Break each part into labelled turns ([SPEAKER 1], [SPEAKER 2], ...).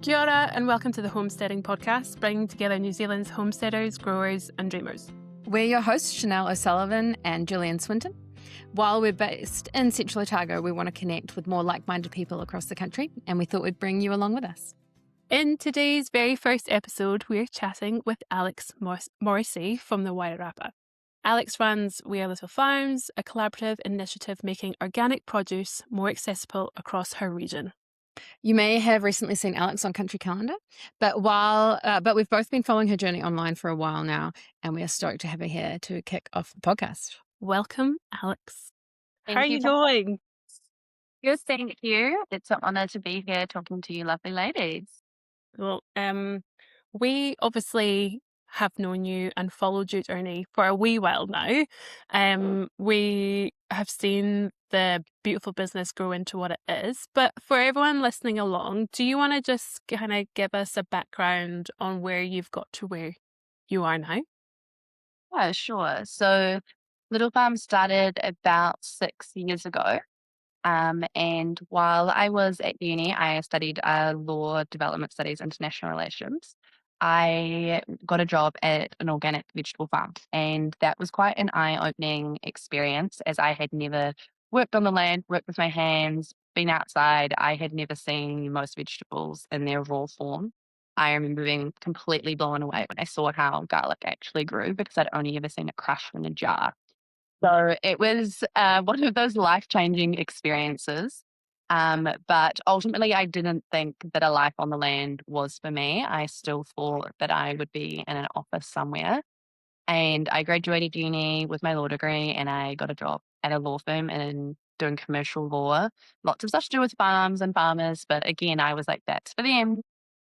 [SPEAKER 1] Kia ora and welcome to the Homesteading Podcast, bringing together New Zealand's homesteaders, growers and dreamers.
[SPEAKER 2] We're your hosts, Chanel O'Sullivan and Julian Swinton. While we're based in Central Otago, we want to connect with more like-minded people across the country, and we thought we'd bring you along with us.
[SPEAKER 1] In today's very first episode, we're chatting with Alex Morrissey from the Wairarapa. Alex runs We Are Little Farms, a collaborative initiative making organic produce more accessible across her region.
[SPEAKER 2] You may have recently seen Alex on Country Calendar, but we've both been following her journey online for a while now, and we are stoked to have her here to kick off the podcast.
[SPEAKER 1] Welcome, Alex.
[SPEAKER 3] Thank
[SPEAKER 1] How are
[SPEAKER 3] you
[SPEAKER 1] you
[SPEAKER 3] for-
[SPEAKER 1] going?
[SPEAKER 3] Good, thank you. It's an honour to be here talking to you lovely ladies.
[SPEAKER 1] Well, we obviously have known you and followed your journey for a wee while now. We have seen the beautiful business grow into what it is. But for everyone listening along, do you want to just kind of give us a background on where you've got to where you are now?
[SPEAKER 3] Yeah, sure. So Little Farm started about 6 years ago. And while I was at uni, I studied law, development studies, international relations. I got a job at an organic vegetable farm, and that was quite an eye-opening experience as I had never worked on the land, worked with my hands, been outside. I had never seen most vegetables in their raw form. I remember being completely blown away when I saw how garlic actually grew because I'd only ever seen it crushed in a jar. So it was one of those life-changing experiences. But ultimately, I didn't think that a life on the land was for me. I still thought that I would be in an office somewhere. And I graduated uni with my law degree and I got a job at a law firm and doing commercial law. Lots of stuff to do with farms and farmers. But again, I was like, that's for them.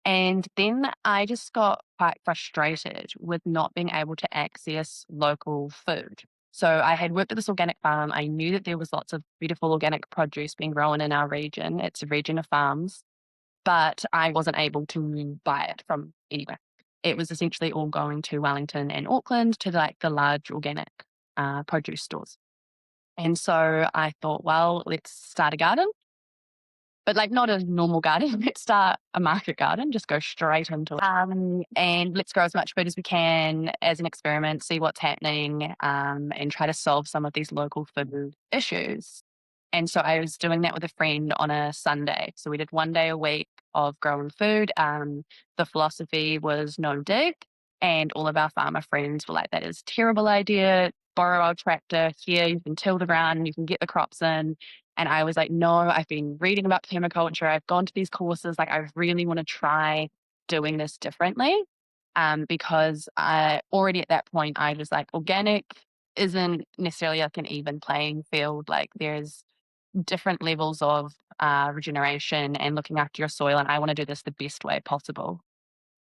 [SPEAKER 3] And then I just got quite frustrated with not being able to access local food. So I had worked at this organic farm. I knew that there was lots of beautiful organic produce being grown in our region. It's a region of farms, but I wasn't able to buy it from anywhere. It was essentially all going to Wellington and Auckland to the large organic produce stores. And so I thought, well, let's start a garden. But not a normal garden. Let's start a market garden, just go straight into it. And let's grow as much food as we can as an experiment, see what's happening, and try to solve some of these local food issues. And so I was doing that with a friend on a Sunday. So we did 1 day a week of growing food. The philosophy was no dig. And all of our farmer friends were like, that is a terrible idea. Borrow our tractor here. You can till the ground. You can get the crops in. And I was like, no, I've been reading about permaculture. I've gone to these courses. I really want to try doing this differently. Because already at that point, I was like, organic isn't necessarily an even playing field. There's different levels of regeneration and looking after your soil. And I want to do this the best way possible.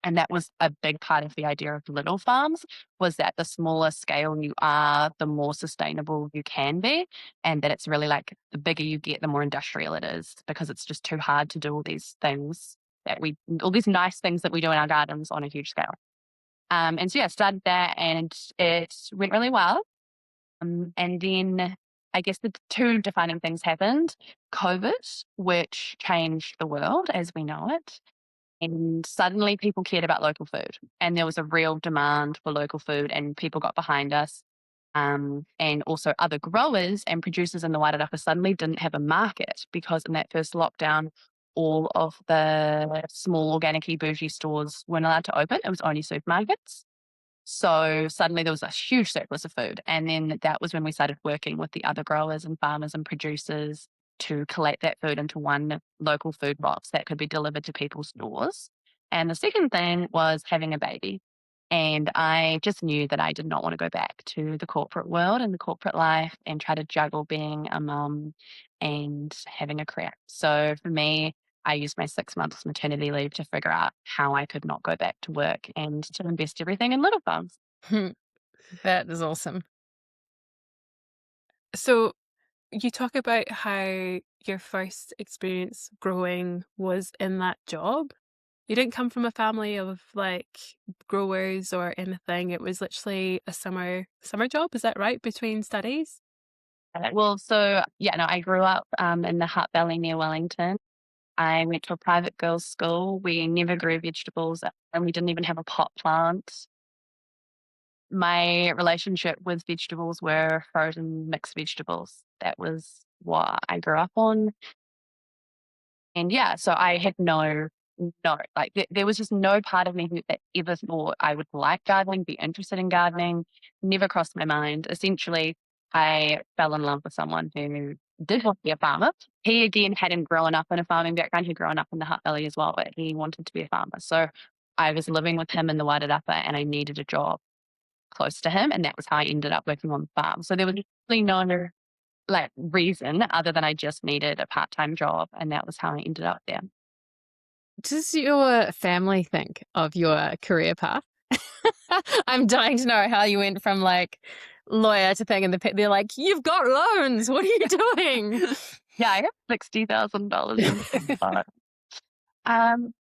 [SPEAKER 3] And that was a big part of the idea of little farms, was that the smaller scale you are, the more sustainable you can be. And that it's really the bigger you get, the more industrial it is, because it's just too hard to do all these things all these nice things that we do in our gardens on a huge scale. And so I started that and it went really well. And then I guess the two defining things happened. COVID, which changed the world as we know it. And suddenly people cared about local food and there was a real demand for local food and people got behind us. And also other growers and producers in the Wairarapa suddenly didn't have a market because in that first lockdown, all of the small organic-y bougie stores weren't allowed to open. It was only supermarkets. So suddenly there was a huge surplus of food. And then that was when we started working with the other growers and farmers and producers to collate that food into one local food box that could be delivered to people's doors. And the second thing was having a baby. And I just knew that I did not want to go back to the corporate world and the corporate life and try to juggle being a mum and having a career. So for me, I used my 6 months maternity leave to figure out how I could not go back to work and to invest everything in little farms.
[SPEAKER 2] That is awesome.
[SPEAKER 1] So you talk about how your first experience growing was in that job. You didn't come from a family of growers or anything. It was literally a summer job. Is that right? Between studies?
[SPEAKER 3] I grew up in the Hutt Valley near Wellington. I went to a private girls' school. We never grew vegetables, and we didn't even have a pot plant. My relationship with vegetables were frozen mixed vegetables. That was what I grew up on. And yeah, so I had like there was just no part of me that ever thought I would like gardening, be interested in gardening, never crossed my mind. Essentially, I fell in love with someone who did want to be a farmer. He again hadn't grown up in a farming background. He'd grown up in the Hutt Valley as well, but he wanted to be a farmer. So I was living with him in the Wairarapa and I needed a job close to him. And that was how I ended up working on the farm. So there was really no like reason other than I just needed a part-time job. And that was how I ended up there.
[SPEAKER 2] Does your family think of your career path? I'm dying to know how you went from like lawyer to thing, and they're like, "You've got loans. What are you doing?"
[SPEAKER 3] Yeah, I have $60,000 in debt. Um,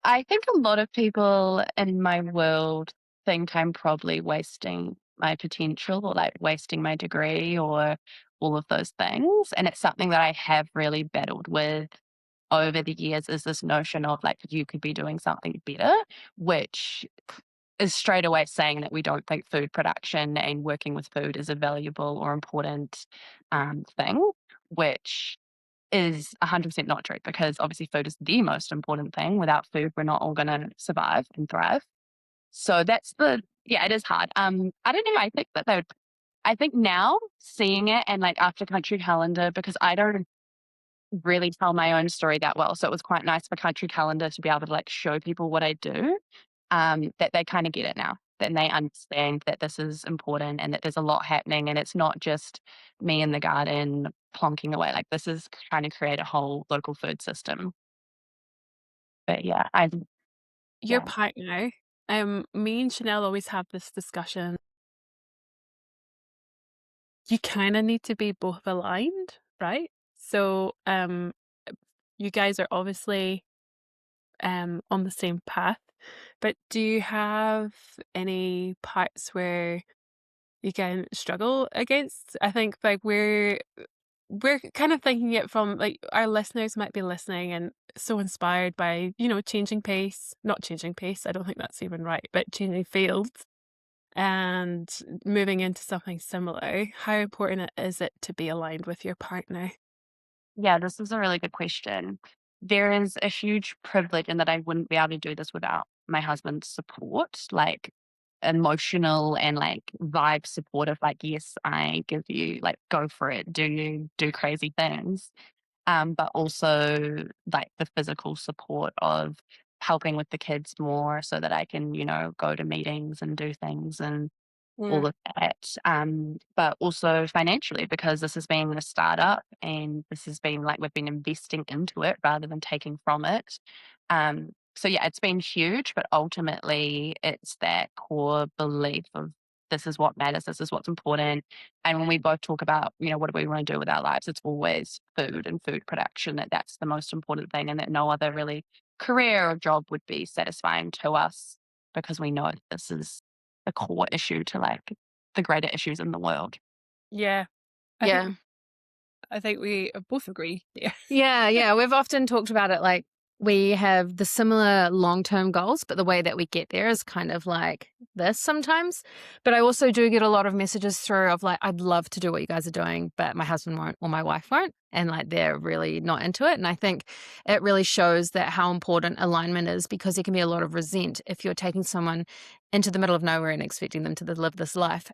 [SPEAKER 3] I think a lot of people in my world think I'm probably wasting my potential or like wasting my degree or all of those things. And it's something that I have really battled with over the years is this notion of like you could be doing something better, which is straight away saying that we don't think food production and working with food is a valuable or important thing, which is 100% not true because obviously food is the most important thing. Without food, we're not all going to survive and thrive. So yeah, it is hard. I don't know. I think that I think now seeing it and like after Country Calendar, because I don't really tell my own story that well. So it was quite nice for Country Calendar to be able to like show people what I do, that they kind of get it now. Then they understand that this is important and that there's a lot happening and it's not just me in the garden plonking away. Like this is trying to create a whole local food system. But yeah,
[SPEAKER 1] Your
[SPEAKER 3] yeah.
[SPEAKER 1] partner, me and Chanel always have this discussion. You kind of need to be both aligned, right? So, you guys are obviously on the same path, but do you have any parts where you can struggle against? I think like we're kind of thinking it from like our listeners might be listening and so inspired by, changing pace, not changing pace, I don't think that's even right, but changing fields and moving into something similar. How important is it to be aligned with your partner?
[SPEAKER 3] Yeah, this is a really good question. There is a huge privilege in that I wouldn't be able to do this without my husband's support, like emotional and like vibe support of like, yes, I give you like go for it, do crazy things. But also like the physical support of helping with the kids more so that I can, go to meetings and do things and
[SPEAKER 1] Yeah.
[SPEAKER 3] all of that. But also financially, because this has been a startup and this has been like we've been investing into it rather than taking from it. So yeah, it's been huge, but ultimately it's that core belief of this is what matters, this is what's important. And when we both talk about, what do we want to do with our lives, it's always food and food production, that's the most important thing and that no other really career or job would be satisfying to us because we know this is a core issue to like the greater issues in the world.
[SPEAKER 1] Yeah. I
[SPEAKER 2] Yeah.
[SPEAKER 1] think I think we both agree. Yeah.
[SPEAKER 2] Yeah. We've often talked about it like we have the similar long-term goals, but the way that we get there is kind of like this sometimes. But I also do get a lot of messages through of like, I'd love to do what you guys are doing, but my husband won't or my wife won't. And like they're really not into it. And I think it really shows that how important alignment is because there can be a lot of resent if you're taking someone into the middle of nowhere and expecting them to live this life.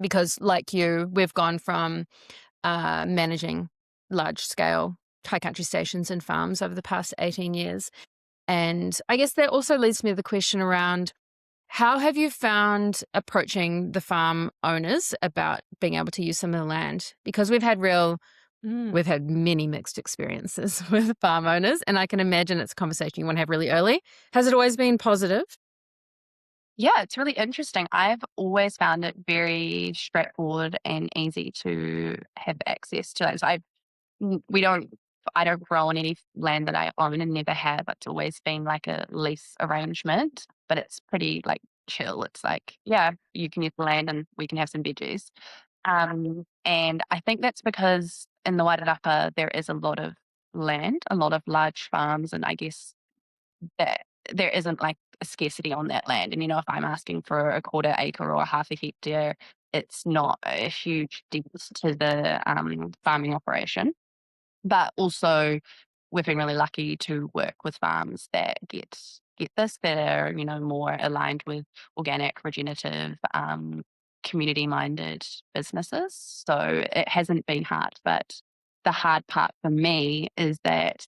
[SPEAKER 2] Because like you, we've gone from managing large scale high country stations and farms over the past 18 years. And I guess that also leads me to the question around how have you found approaching the farm owners about being able to use some of the land? Because we've had many mixed experiences with farm owners, and I can imagine it's a conversation you want to have really early. Has it always been positive?
[SPEAKER 3] Yeah, it's really interesting. I've always found it very straightforward and easy to have access to it. So we don't, I don't grow on any land that I own and never have. It's always been like a lease arrangement, but it's pretty like chill. It's like, yeah, you can use the land and we can have some veggies. And I think that's because in the Wairarapa, there is a lot of land, a lot of large farms, and I guess that there isn't like a scarcity on that land. And, if I'm asking for a quarter acre or a half a hectare, it's not a huge difference to the farming operation. But also, we've been really lucky to work with farms that get this, that are, more aligned with organic, regenerative, community-minded businesses. So it hasn't been hard, but the hard part for me is that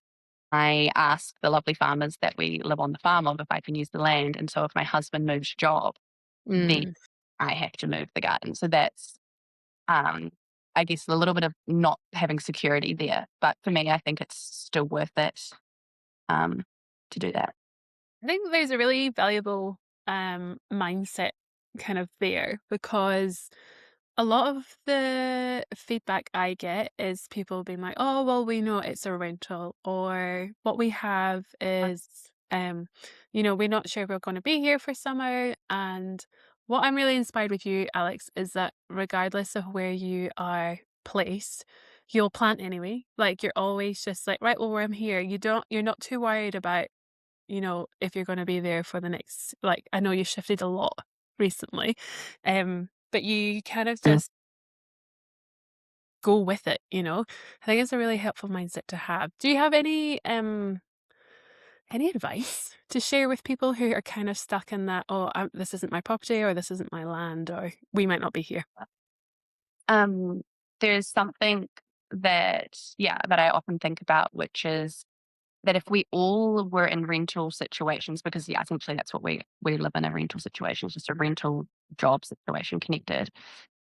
[SPEAKER 3] I ask the lovely farmers that we live on the farm of if I can use the land, and so if my husband moves job, then
[SPEAKER 2] Mm.
[SPEAKER 3] I have to move the garden. So that's, um, I guess, a little bit of not having security there. But for me, I think it's still worth it, um, to do that.
[SPEAKER 1] I think there's a really valuable mindset kind of there, because a lot of the feedback I get is people being like, "Oh, well, we know it's a rental," or "What we have is, we're not sure we're going to be here for summer." And what I'm really inspired with you, Alex, is that regardless of where you are placed, you'll plant anyway. Like, you're always just like, "Right, well, where I'm here." You're not too worried about, if you're going to be there for the next, like, I know you shifted a lot recently, but you kind of
[SPEAKER 3] Mm.
[SPEAKER 1] just go with it. I think it's a really helpful mindset to have. Do you have any advice to share with people who are kind of stuck in that, "Oh, this isn't my property," or "This isn't my land," or "We might not be here"?
[SPEAKER 3] Um, there's something that, yeah, that I often think about, which is that if we all were in rental situations, because yeah, essentially that's what we live in, a rental situation, it's just a rental job situation connected.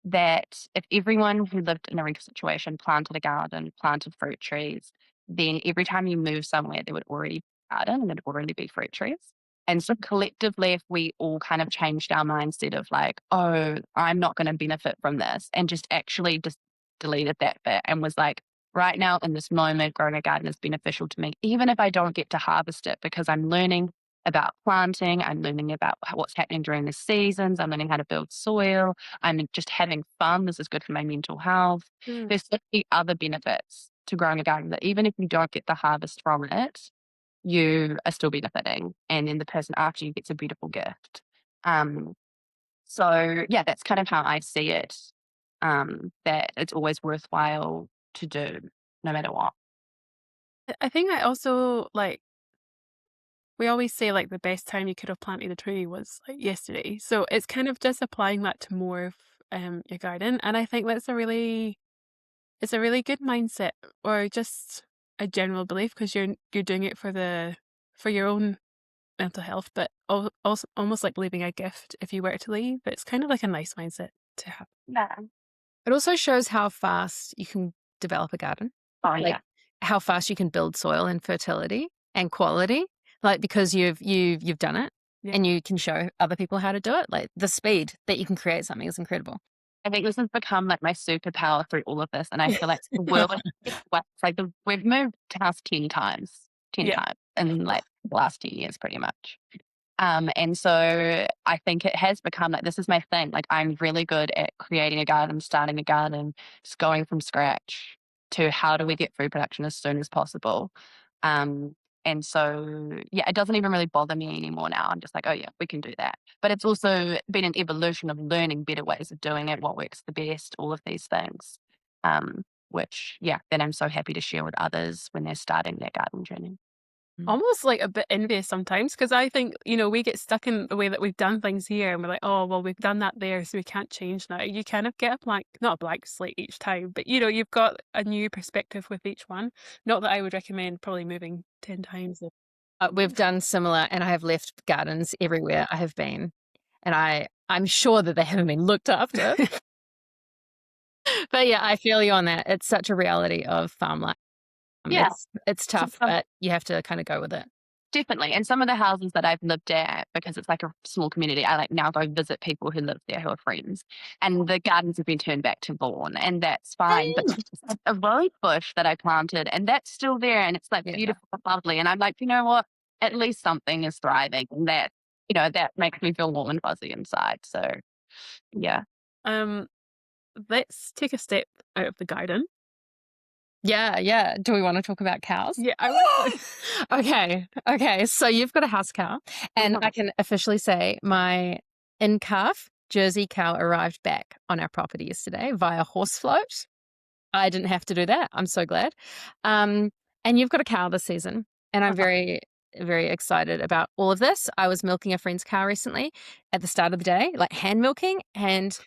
[SPEAKER 3] That if everyone who lived in a rental situation planted a garden, planted fruit trees, then every time you move somewhere, there would already be a garden and there'd already be fruit trees. And so collectively, if we all kind of changed our mindset of like, oh, I'm not going to benefit from this, and just actually just deleted that bit and was like, right now in this moment, growing a garden is beneficial to me, even if I don't get to harvest it, because I'm learning about planting, I'm learning about what's happening during the seasons, I'm learning how to build soil, I'm just having fun. This is good for my mental health.
[SPEAKER 1] Mm.
[SPEAKER 3] There's so many other benefits to growing a garden that even if you don't get the harvest from it, you are still benefiting. And then the person after you gets a beautiful gift. Um, so yeah, that's kind of how I see it. That it's always worthwhile to do, no matter what.
[SPEAKER 1] I think I also, like, we always say, like, the best time you could have planted a tree was, like, yesterday. So it's kind of just applying that to more of your garden. And I think that's it's a really good mindset, or just a general belief, because you're doing it for your own mental health, but also almost like leaving a gift if you were to leave. It's kind of like a nice mindset to have.
[SPEAKER 3] Yeah.
[SPEAKER 2] It also shows how fast you can develop a garden,
[SPEAKER 3] Oh
[SPEAKER 2] like
[SPEAKER 3] yeah.
[SPEAKER 2] how fast you can build soil and fertility and quality, like because you've done it
[SPEAKER 1] Yeah.
[SPEAKER 2] and you can show other people how to do it. Like the speed that you can create something is incredible.
[SPEAKER 3] I think this has become like my superpower through all of this. And I feel like the world, it's like we've moved house 10 times, 10
[SPEAKER 1] Yeah.
[SPEAKER 3] times in like the last 10 years, pretty much. And so I think it has become like, this is my thing. Like, I'm really good at creating a garden, starting a garden, just going from scratch to how do we get food production as soon as possible. Um, and so, yeah, it doesn't even really bother me anymore now. I'm just like, oh, yeah, we can do that. But it's also been an evolution of learning better ways of doing it, what works the best, all of these things, which, yeah, then I'm so happy to share with others when they're starting their garden journey.
[SPEAKER 1] Almost like a bit envious sometimes, because I think, we get stuck in the way that we've done things here, and we're like, "Oh, well, we've done that there, so we can't change now." You kind of get not a blank slate each time, but you've got a new perspective with each one. Not that I would recommend probably moving 10 times.
[SPEAKER 2] We've done similar, and I have left gardens everywhere I have been, and I'm sure that they haven't been looked after. But yeah, I feel you on that. It's such a reality of farm life.
[SPEAKER 3] Yeah.
[SPEAKER 2] It's tough, but you have to kind of go with it.
[SPEAKER 3] Definitely. And some of the houses that I've lived at, because it's like a small community, I like now go visit people who live there who are friends. And the gardens have been turned back to lawn, and that's fine. But there's a rose bush that I planted, and that's still there, and it's like
[SPEAKER 2] Yeah.
[SPEAKER 3] beautiful and lovely. And I'm like, you know what? At least something is thriving. And that makes me feel warm and fuzzy inside. So yeah.
[SPEAKER 1] Um, let's take a step out of the garden
[SPEAKER 2] Yeah. Do we want to talk about cows?
[SPEAKER 1] Yeah, I would.
[SPEAKER 2] Okay. So you've got a house cow, and I can officially say my in-calf Jersey cow arrived back on our property yesterday via horse float. I didn't have to do that. I'm so glad. Um, and you've got a cow this season, and I'm very, very excited about all of this. I was milking a friend's cow recently at the start of the day, like hand milking, and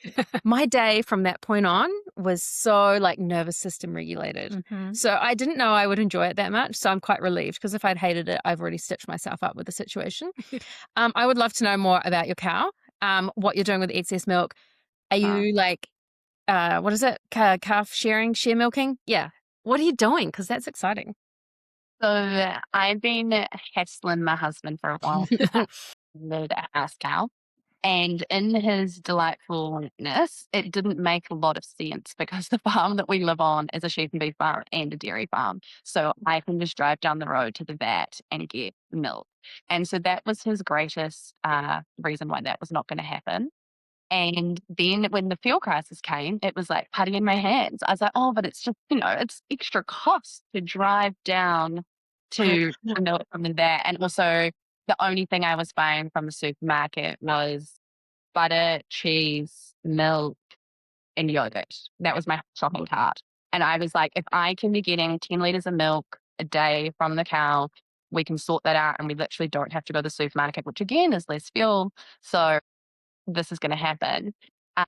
[SPEAKER 2] my day from that point on was so like nervous system regulated. So I didn't know I would enjoy it that much. So I'm quite relieved because if I'd hated it, I've already stitched myself up with the situation. I would love to know more about your cow, what you're doing with excess milk. Are you like what is it? Calf sharing, share milking? Yeah. What are you doing? Because that's exciting.
[SPEAKER 3] So I've been hassling my husband for a while with a house cow. And in his delightfulness, it didn't make a lot of sense because the farm that we live on is a sheep and beef farm and a dairy farm. So I can just drive down the road to the vat and get milk. And so that was his greatest reason why that was not going to happen. And then when the fuel crisis came, it was like putty in my hands. I was like, oh, but it's just, it's extra cost to drive down to the milk from the vat. And also, the only thing I was buying from the supermarket was butter, cheese, milk, and yogurt. That was my shopping cart. And I was like, if I can be getting 10 liters of milk a day from the cow, we can sort that out and we literally don't have to go to the supermarket, which again is less fuel. So this is going to happen.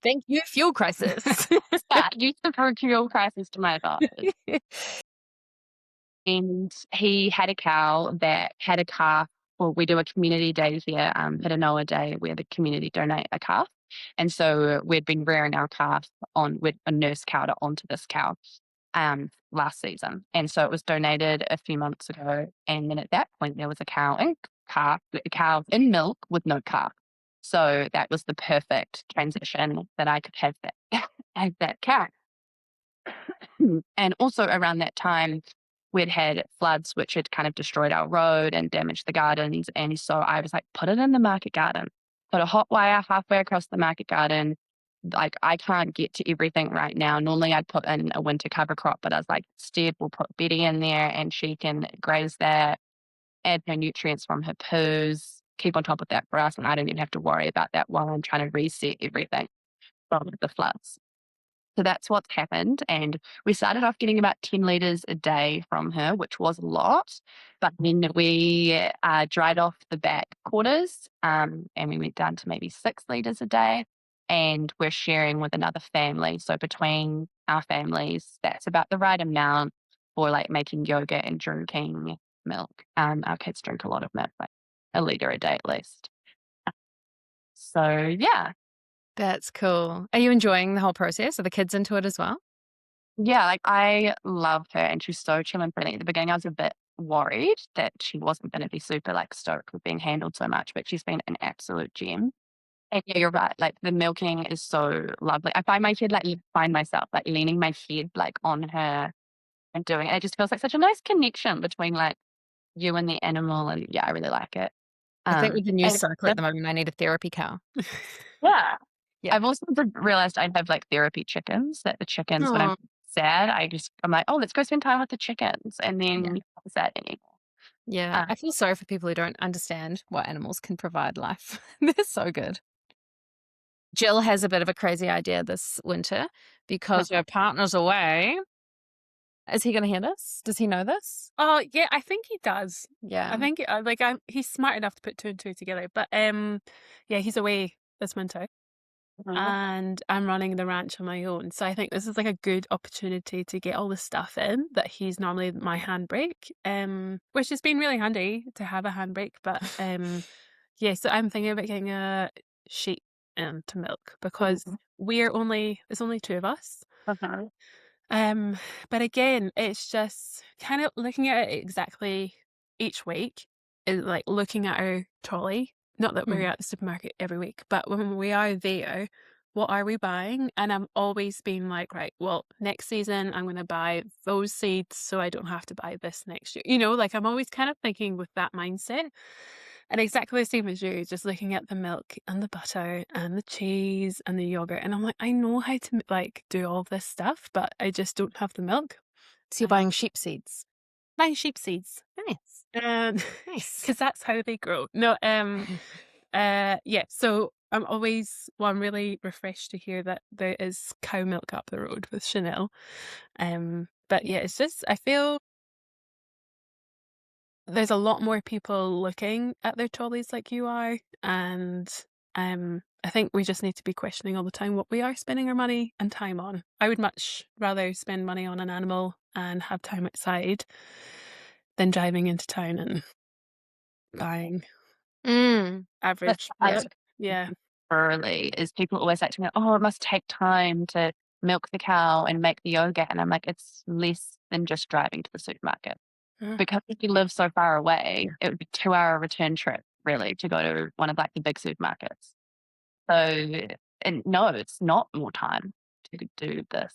[SPEAKER 2] Thank you, fuel crisis.
[SPEAKER 3] Yeah, use the fuel crisis to my advantage. And he had a cow that had a calf. Well, we do a community day here, Pitanoa Day, where the community donate a calf. And so we'd been rearing our calf with a nurse cow onto this cow last season. And so it was donated a few months ago. And then at that point, there was a cow in milk with no calf. So that was the perfect transition that I could have that cow. And also around that time, we'd had floods which had kind of destroyed our road and damaged the gardens. And so I was like, put it in the market garden, put a hot wire halfway across the market garden. Like, I can't get to everything right now. Normally I'd put in a winter cover crop, but I was like, instead we'll put Betty in there and she can graze that, add her nutrients from her poos, keep on top of that for us. And I don't even have to worry about that while I'm trying to reset everything from the floods. So that's what's happened. And we started off getting about 10 litres a day from her, which was a lot. But then we dried off the back quarters and we went down to maybe 6 litres a day. And we're sharing with another family. So between our families, that's about the right amount for like making yogurt and drinking milk. Our kids drink a lot of milk, like a litre a day at least. So yeah.
[SPEAKER 2] That's cool. Are you enjoying the whole process? Are the kids into it as well?
[SPEAKER 3] Yeah, like I love her and she's so chill and friendly. At the beginning, I was a bit worried that she wasn't going to be super like stoked with being handled so much, but she's been an absolute gem. And yeah, you're right. Like the milking is so lovely. I find myself like leaning my head like on her and doing it. It just feels like such a nice connection between like you and the animal. And yeah, I really like it.
[SPEAKER 2] I think with the news
[SPEAKER 3] And
[SPEAKER 2] cycle at the moment, I need a therapy cow.
[SPEAKER 3] yeah,
[SPEAKER 2] Yeah.
[SPEAKER 3] I've also realized I have like therapy chickens, that the chickens, when I'm
[SPEAKER 2] Aw.
[SPEAKER 3] sad, I'm like, oh, let's go spend time with the chickens. And then
[SPEAKER 2] Yeah.
[SPEAKER 3] not sad anymore.
[SPEAKER 2] Yeah. I feel sorry for people who don't understand what animals can provide life. They're so good. Jill has a bit of a crazy idea this winter because her partner's away. Is he going to hear this? Does he know this?
[SPEAKER 1] Oh, yeah, I think he does.
[SPEAKER 2] Yeah.
[SPEAKER 1] I think he's smart enough to put two and two together. But yeah, he's away this winter. And I'm running the ranch on my own. So I think this is like a good opportunity to get all the stuff in that he's normally my handbrake, which has been really handy to have a handbrake. But yeah, so I'm thinking about getting a sheep to milk because it's only two of us. But again, it's just kind of looking at it exactly each week, is like looking at our trolley. Not that we're at the supermarket every week, but when we are there, what are we buying? And I'm always being like, right, well, next season I'm going to buy those seeds so I don't have to buy this next year. Like I'm always kind of thinking with that mindset. And exactly the same as you, just looking at the milk and the butter and the cheese and the yogurt. And I'm like, I know how to like do all this stuff, but I just don't have the milk.
[SPEAKER 2] So you're buying sheep seeds.
[SPEAKER 1] Buying sheep seeds.
[SPEAKER 2] Nice. Nice.
[SPEAKER 1] Because that's how they grow. No, yeah. So I'm really refreshed to hear that there is cow milk up the road with Chanel. But yeah, it's just I feel there's a lot more people looking at their trolleys like you are, and I think we just need to be questioning all the time what we are spending our money and time on. I would much rather spend money on an animal and have time outside than driving into town and buying average
[SPEAKER 3] That's
[SPEAKER 1] milk. Yeah.
[SPEAKER 3] early is people always say to me, oh, it must take time to milk the cow and make the yogurt. And I'm like, it's less than just driving to the supermarket. Because if you live so far away, it would be a 2-hour return trip, really, to go to one of like the big supermarkets. So, and no, it's not more time to do this.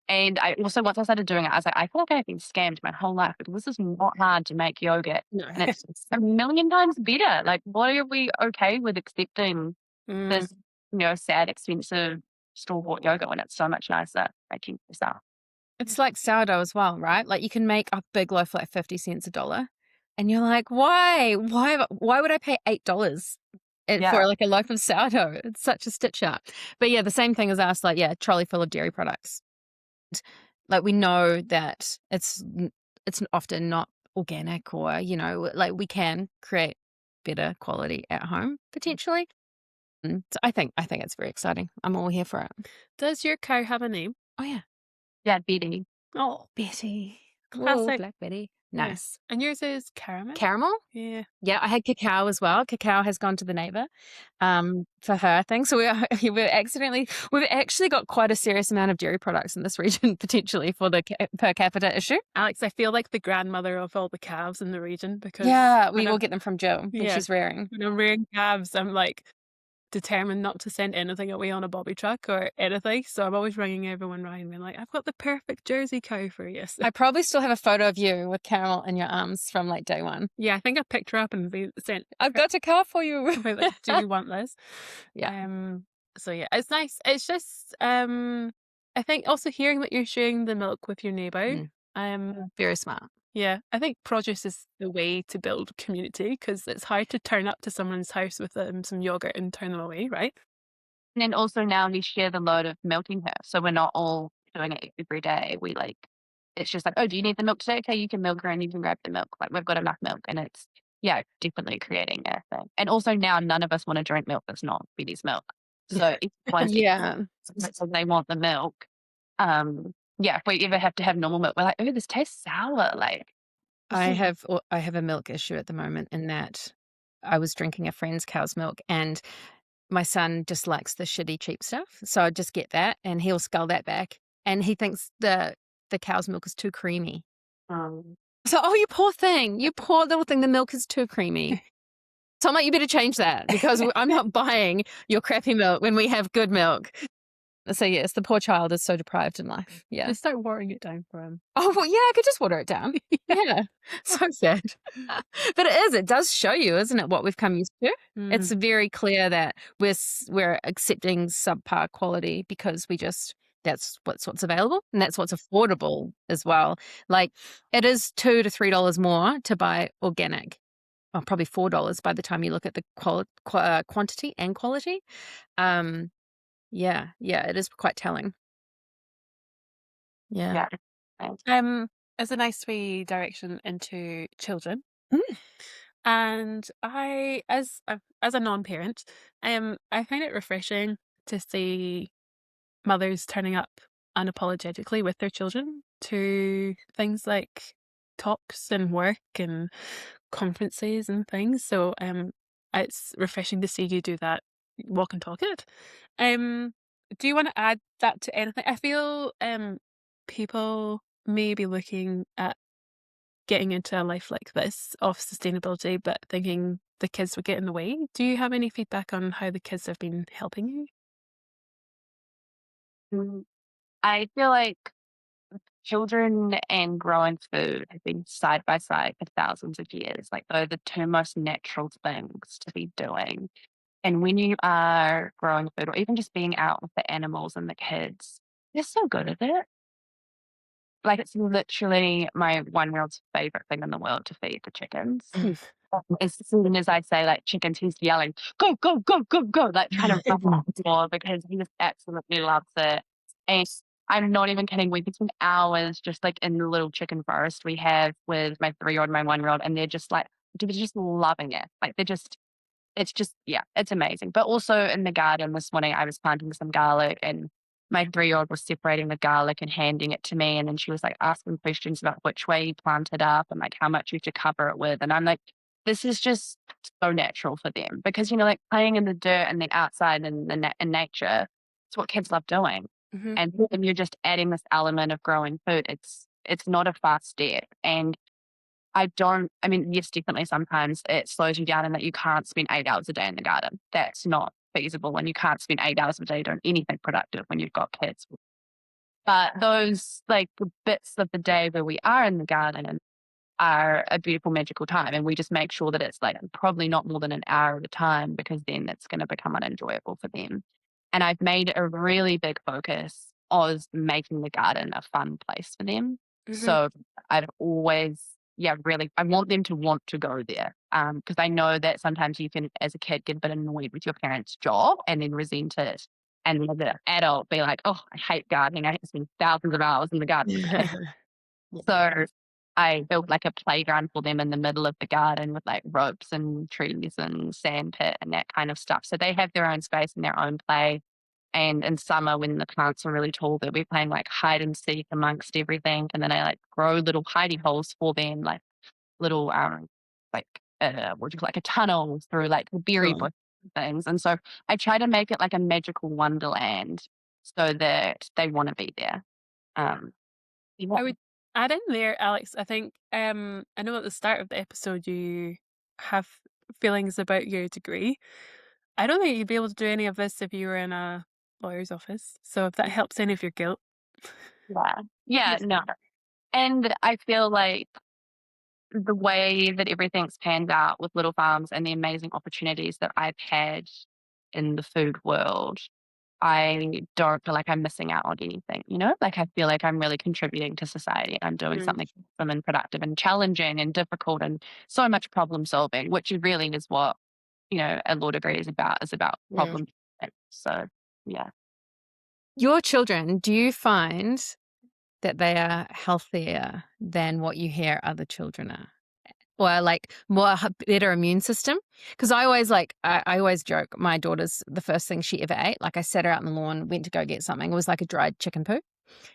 [SPEAKER 3] And I also, once I started doing it, I was like, I feel like I've been scammed my whole life because this is not hard to make yogurt.
[SPEAKER 1] No.
[SPEAKER 3] And it's a million times better. Like, why are we okay with accepting this, sad, expensive store-bought yogurt when it's so much nicer making yourself?
[SPEAKER 2] It's like sourdough as well, right? Like you can make a big loaf for like 50 cents a dollar. And you're like, why? Why would I pay $8 for like a loaf of sourdough? It's such a stitch up. But yeah, the same thing as us, like, yeah, trolley full of dairy products. Like we know that it's often not organic or, like we can create better quality at home potentially. So I think it's very exciting. I'm all here for it.
[SPEAKER 1] Does your cow have a name?
[SPEAKER 2] Oh yeah.
[SPEAKER 3] Yeah, Betty.
[SPEAKER 2] Oh, Betty.
[SPEAKER 1] Classic.
[SPEAKER 2] Oh, Black Betty. Nice.
[SPEAKER 1] And yours is caramel?
[SPEAKER 2] Caramel?
[SPEAKER 1] Yeah.
[SPEAKER 2] Yeah, I had cacao as well. Cacao has gone to the neighbor for her thing. So we've actually got quite a serious amount of dairy products in this region potentially for the per capita issue.
[SPEAKER 1] Alex, I feel like the grandmother of all the calves in the region because
[SPEAKER 2] we will get them from Jill when she's rearing.
[SPEAKER 1] When I'm rearing calves, I'm like determined not to send anything away on a bobby truck or anything. So I'm always ringing everyone around being like, I've got the perfect Jersey cow for you. So,
[SPEAKER 2] I probably still have a photo of you with Caramel in your arms from like day one.
[SPEAKER 1] yeah, I think I picked her up and sent.
[SPEAKER 2] I've got a car for you.
[SPEAKER 1] Like, do you want this?
[SPEAKER 2] Yeah.
[SPEAKER 1] So yeah, it's nice. It's just I think also hearing that you're sharing the milk with your neighbor.
[SPEAKER 2] Very smart.
[SPEAKER 1] Yeah, I think produce is the way to build community because it's hard to turn up to someone's house with some yogurt and turn them away, right?
[SPEAKER 3] And then also now we share the load of milking her. So we're not all doing it every day. It's just like, oh, do you need the milk today? Okay, you can milk her and you can grab the milk. Like we've got enough milk. And it's, definitely creating a thing. And also now none of us want to drink milk that's not Betty's milk. So if so they want the milk. If we ever have to have normal milk, we're like, oh, this tastes sour. Like
[SPEAKER 2] I have a milk issue at the moment in that I was drinking a friend's cow's milk and my son just likes the shitty cheap stuff. So I just get that and he'll scull that back and he thinks the cow's milk is too creamy. So, oh, you poor thing, you poor little thing, the milk is too creamy. So I'm like, you better change that because I'm not buying your crappy milk when we have good milk. So yes, the poor child is so deprived in life. Yeah.
[SPEAKER 1] Just start watering it down for him.
[SPEAKER 2] Oh, well, yeah, I could just water it down. Yeah. So sad. But it does show you, isn't it, what we've come used to? It's very clear that we're accepting subpar quality because that's what's available and that's what's affordable as well. Like it is $2 to $3 more to buy organic. Oh, probably $4 by the time you look at the quantity and quality. Yeah, it is quite telling. Yeah.
[SPEAKER 1] As a nice wee direction into children. And I, as a non-parent, I find it refreshing to see mothers turning up unapologetically with their children to things like talks and work and conferences and things. So it's refreshing to see you do that, walk and talk it. Do you want to add that to anything? I feel people may be looking at getting into a life like this of sustainability, but thinking the kids would get in the way. Do you have any feedback on how the kids have been helping you?
[SPEAKER 3] I feel like children and growing food have been side by side for thousands of years. Like they're the two most natural things to be doing. And when you are growing food or even just being out with the animals and the kids, you're so good at it. like, it's literally my 1-year-old's favorite thing in the world to feed the chickens. As soon as I say, like, chickens, he's yelling, "Go, go, go, go, go," like, trying to run out the door because he just absolutely loves it. And I'm not even kidding, we could spend hours just, like, in the little chicken forest we have with my 3-year-old and my 1-year-old, and they're just, like, they're just loving it. Like, they're just it's just yeah, it's amazing. But also in the garden this morning, I was planting some garlic, and my 3-year-old was separating the garlic and handing it to me, and then she was, like, asking questions about which way you plant it up and, like, how much you have to cover it with, and I'm like, "This is just so natural for them," because, like, playing in the dirt and the outside and in nature, it's what kids love doing,
[SPEAKER 1] Mhm.
[SPEAKER 3] and when you're just adding this element of growing food, it's not a fast step, and I mean, yes, definitely sometimes it slows you down in that you can't spend 8 hours a day in the garden. That's not feasible, and you can't spend 8 hours a day doing anything productive when you've got kids. But those, like, the bits of the day where we are in the garden are a beautiful, magical time, and we just make sure that it's, like, probably not more than an hour at a time because then it's gonna become unenjoyable for them. And I've made a really big focus of making the garden a fun place for them.
[SPEAKER 1] Mhm.
[SPEAKER 3] So I've always really I want them to want to go there, because I know that sometimes you can, as a kid, get a bit annoyed with your parents' job and then resent it, and then as an adult be like, "Oh, I hate gardening. I have to spend thousands of hours in the garden." So I built, like, a playground for them in the middle of the garden with, like, ropes and trees and sand pit and that kind of stuff. So they have their own space and their own play. And in summer, when the plants are really tall, they'll be playing, like, hide and seek amongst everything. And then I, like, grow little hidey holes for them, like little, like, what do you call, like, a tunnel through, like, the berry
[SPEAKER 1] Cool.
[SPEAKER 3] bush and things. And so I try to make it like a magical wonderland so that they want to be there. Um, yeah.
[SPEAKER 1] I would add in there, Alex, I think, I know at the start of the episode you have feelings about your degree. I don't think you'd be able to do any of this if you were in a lawyer's office. So if that helps any of your guilt.
[SPEAKER 3] Yeah. Yeah,
[SPEAKER 1] Yes.
[SPEAKER 3] no. And I feel like the way that everything's panned out with Little Farms and the amazing opportunities that I've had in the food world, I don't feel like I'm missing out on anything, you know? Like, I feel like I'm really contributing to society. I'm doing
[SPEAKER 1] Mm,
[SPEAKER 3] something fun and productive and challenging and difficult and so much problem solving, which really is what, a law degree is about
[SPEAKER 1] mm.
[SPEAKER 3] problem solving. So, yeah.
[SPEAKER 2] Your children, do you find that they are healthier than what you hear other children are? Or like better immune system? Because I always joke, my daughter's the first thing she ever ate. Like I sat her out on the lawn, went to go get something. It was like a dried chicken poo.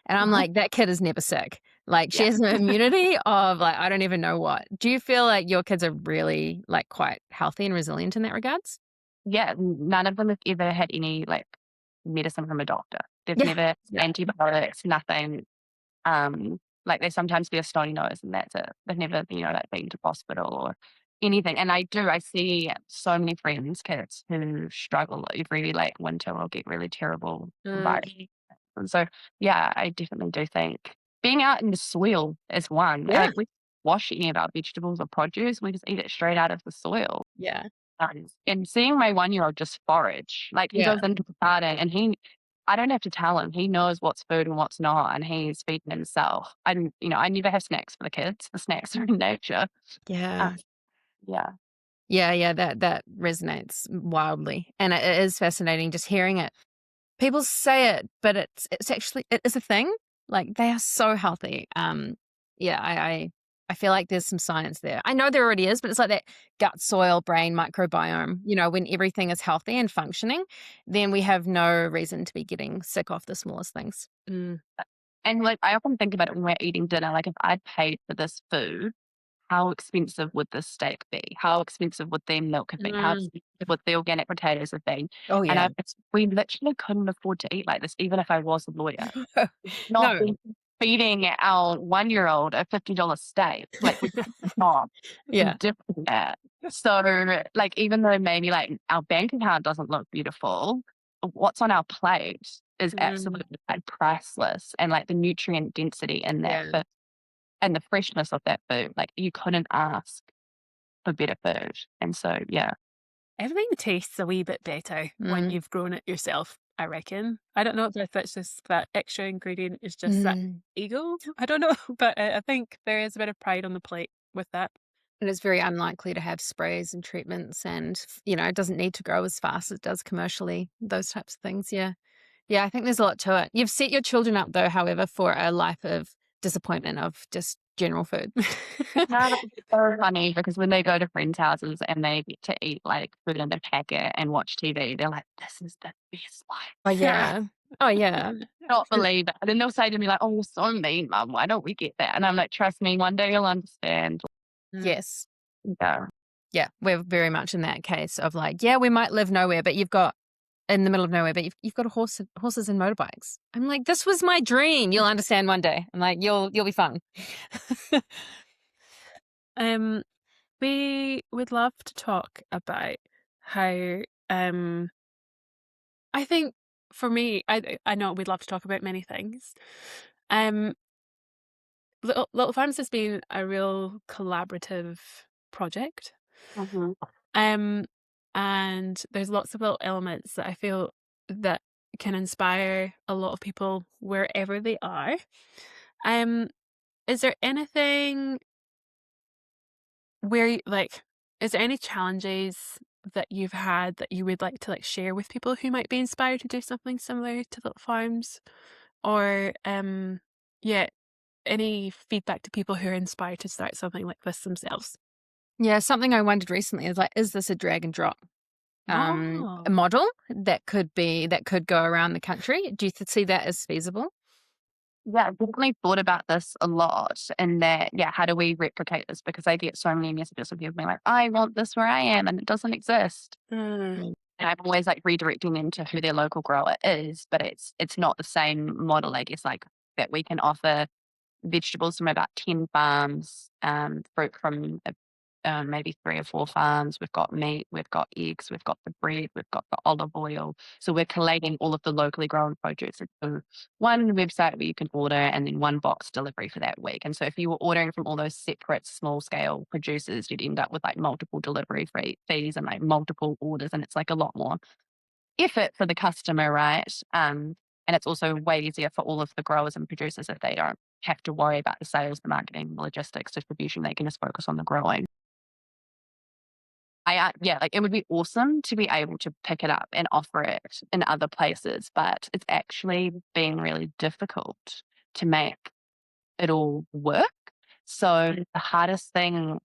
[SPEAKER 2] And I'm
[SPEAKER 3] Mhm.
[SPEAKER 2] like, that kid is never sick. Like she
[SPEAKER 3] Yeah.
[SPEAKER 2] has an immunity of like, I don't even know what. Do you feel like your kids are really like quite healthy and resilient in that regards?
[SPEAKER 3] Yeah. None of them have ever had any, like, medicine from a doctor. They've
[SPEAKER 2] Yeah.
[SPEAKER 3] never had
[SPEAKER 2] Yeah.
[SPEAKER 3] antibiotics, nothing. Like, they sometimes get a snotty nose and that's it. They've never, like, been to hospital or anything. And I see so many friends, kids who struggle every, like, winter or get really terrible
[SPEAKER 1] Mm,
[SPEAKER 3] viruses. And so, yeah, I definitely do think being out in the soil is one.
[SPEAKER 2] Yeah.
[SPEAKER 3] Like, we wash any of our vegetables or produce, we just eat it straight out of the soil.
[SPEAKER 2] Yeah.
[SPEAKER 3] And seeing my 1-year-old just forage, like, he
[SPEAKER 2] Yeah.
[SPEAKER 3] goes into the garden and I don't have to tell him. He knows what's food and what's not, and he's feeding himself. I never have snacks for the kids. The snacks are in nature. Uh,
[SPEAKER 2] Yeah.
[SPEAKER 3] yeah.
[SPEAKER 2] Yeah. Yeah. That resonates wildly. And it is fascinating just hearing it. People say it, but it's actually it is a thing. Like they are so healthy. Yeah, I feel like there's some science there. I know there already is, but it's like that gut, soil, brain microbiome. When everything is healthy and functioning, then we have no reason to be getting sick off the smallest things.
[SPEAKER 1] mm,
[SPEAKER 3] And, like, I often think about it when we're eating dinner, like, if I'd paid for this food, how expensive would this steak be? How expensive would their milk have been? How
[SPEAKER 1] mm.
[SPEAKER 3] expensive would the organic potatoes have been?
[SPEAKER 2] Oh
[SPEAKER 3] And
[SPEAKER 2] yeah.
[SPEAKER 3] we literally couldn't afford to eat like this, even if I was a lawyer. Not
[SPEAKER 2] No.
[SPEAKER 3] be feeding our 1-year-old a $50 steak. Like, we could not be
[SPEAKER 2] Yeah.
[SPEAKER 3] doing that. So, like, even though maybe, like, our bank account doesn't look beautiful, what's on our plate is
[SPEAKER 1] Mm,
[SPEAKER 3] absolutely, like, priceless, and, like, the nutrient density in that
[SPEAKER 2] Yeah.
[SPEAKER 3] food and the freshness of that food, like, you couldn't ask for better food, and so, yeah.
[SPEAKER 1] Everything tastes a wee bit better when
[SPEAKER 2] Mm.
[SPEAKER 1] you've grown it yourself. I reckon. I don't know if that's just that extra ingredient is just that
[SPEAKER 2] Mm.
[SPEAKER 1] ego. I don't know, but I think there is a bit of pride on the plate with that.
[SPEAKER 2] And it's very unlikely to have sprays and treatments and, it doesn't need to grow as fast as it does commercially, those types of things. Yeah. Yeah, I think there's a lot to it. You've set your children up, though, however, for a life of disappointment of just general food.
[SPEAKER 3] No, it's so funny because when they go to friends' houses and they get to eat like food in a packet and watch TV, they're like, "This is the best life."
[SPEAKER 2] Oh, yeah. Oh, yeah.
[SPEAKER 3] Not believe it. And then they'll say to me like, "Oh, you're so mean, mum. Why don't we get that?" And I'm like, "Trust me, one day you'll understand."
[SPEAKER 2] Yes.
[SPEAKER 3] Yeah.
[SPEAKER 2] Yeah, we're very much in that case of like, yeah, we might live nowhere, but you've got in the middle of nowhere, but you've got horses and motorbikes. I'm like, this was my dream. You'll understand one day. I'm like, you'll be fun.
[SPEAKER 1] Um, we would love to talk about how I think for me, I know we'd love to talk about many things. Um, Little Farms has been a real collaborative project.
[SPEAKER 3] Mhm.
[SPEAKER 1] Um, and there's lots of little elements that I feel that can inspire a lot of people wherever they are. Um, is there anything where is there any challenges that you've had that you would like to share with people who might be inspired to do something similar to Little Farms? Or yeah, any feedback to people who are inspired to start something like this themselves?
[SPEAKER 2] Yeah, something I wondered recently is like, is this a drag and drop
[SPEAKER 1] Oh.
[SPEAKER 2] model that could go around the country? Do you see that as feasible?
[SPEAKER 3] Yeah, I've definitely thought about this a lot and that, yeah, how do we replicate this? Because I get so many messages from people being like, I want this where I am and it doesn't exist.
[SPEAKER 1] Mm.
[SPEAKER 3] And I'm always like redirecting them to who their local grower is, but it's not the same model, I guess, like that we can offer vegetables from about 10 farms, fruit from maybe 3 or 4 farms. We've got meat, we've got eggs, we've got the bread, we've got the olive oil. So we're collating all of the locally grown produce into one website where you can order and then one box delivery for that week. And so if you were ordering from all those separate small scale producers, you'd end up with like multiple delivery fees and like multiple orders. And it's like a lot more effort for the customer, right? And it's also way easier for all of the growers and producers if they don't have to worry about the sales, the marketing, the logistics, distribution. They can just focus on the growing. Yeah, like it would be awesome to be able to pick it up and offer it in other places, but it's actually been really difficult to make it all work. So the hardest thing,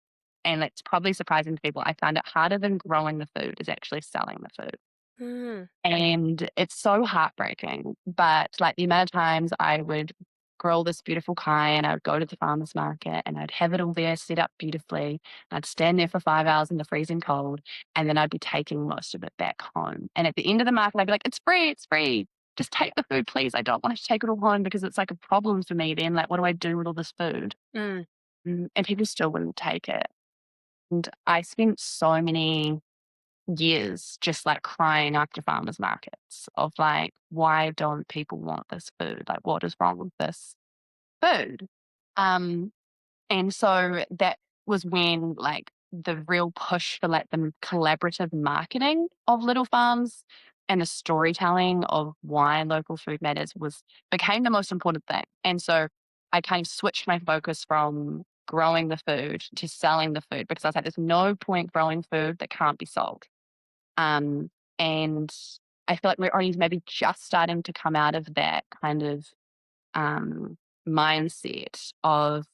[SPEAKER 3] and it's probably surprising to people, I find it harder than growing the food is actually selling the food.
[SPEAKER 1] Mm.
[SPEAKER 3] And it's so heartbreaking, but like the amount of times I would grow this beautiful kai and I would go to the farmer's market and I'd have it all there set up beautifully. I'd stand there for 5 hours in the freezing cold and then I'd be taking most of it back home. And at the end of the market, I'd be like, it's free, it's free. Just take the food, please. I don't want to take it all home because it's like a problem for me then. Like, what do I do with all this food?
[SPEAKER 1] Mm.
[SPEAKER 3] And people still wouldn't take it. And I spent so many years just like crying after farmers markets of like, why don't people want this food? Like, what is wrong with this food? Um, and so that was when like the real push for like the collaborative marketing of little farms and the storytelling of why local food matters became the most important thing. And so I kind of switched my focus from growing the food to selling the food because I was like, there's no point growing food that can't be sold. Um, and I feel like we're only maybe just starting to come out of that kind of um, mindset of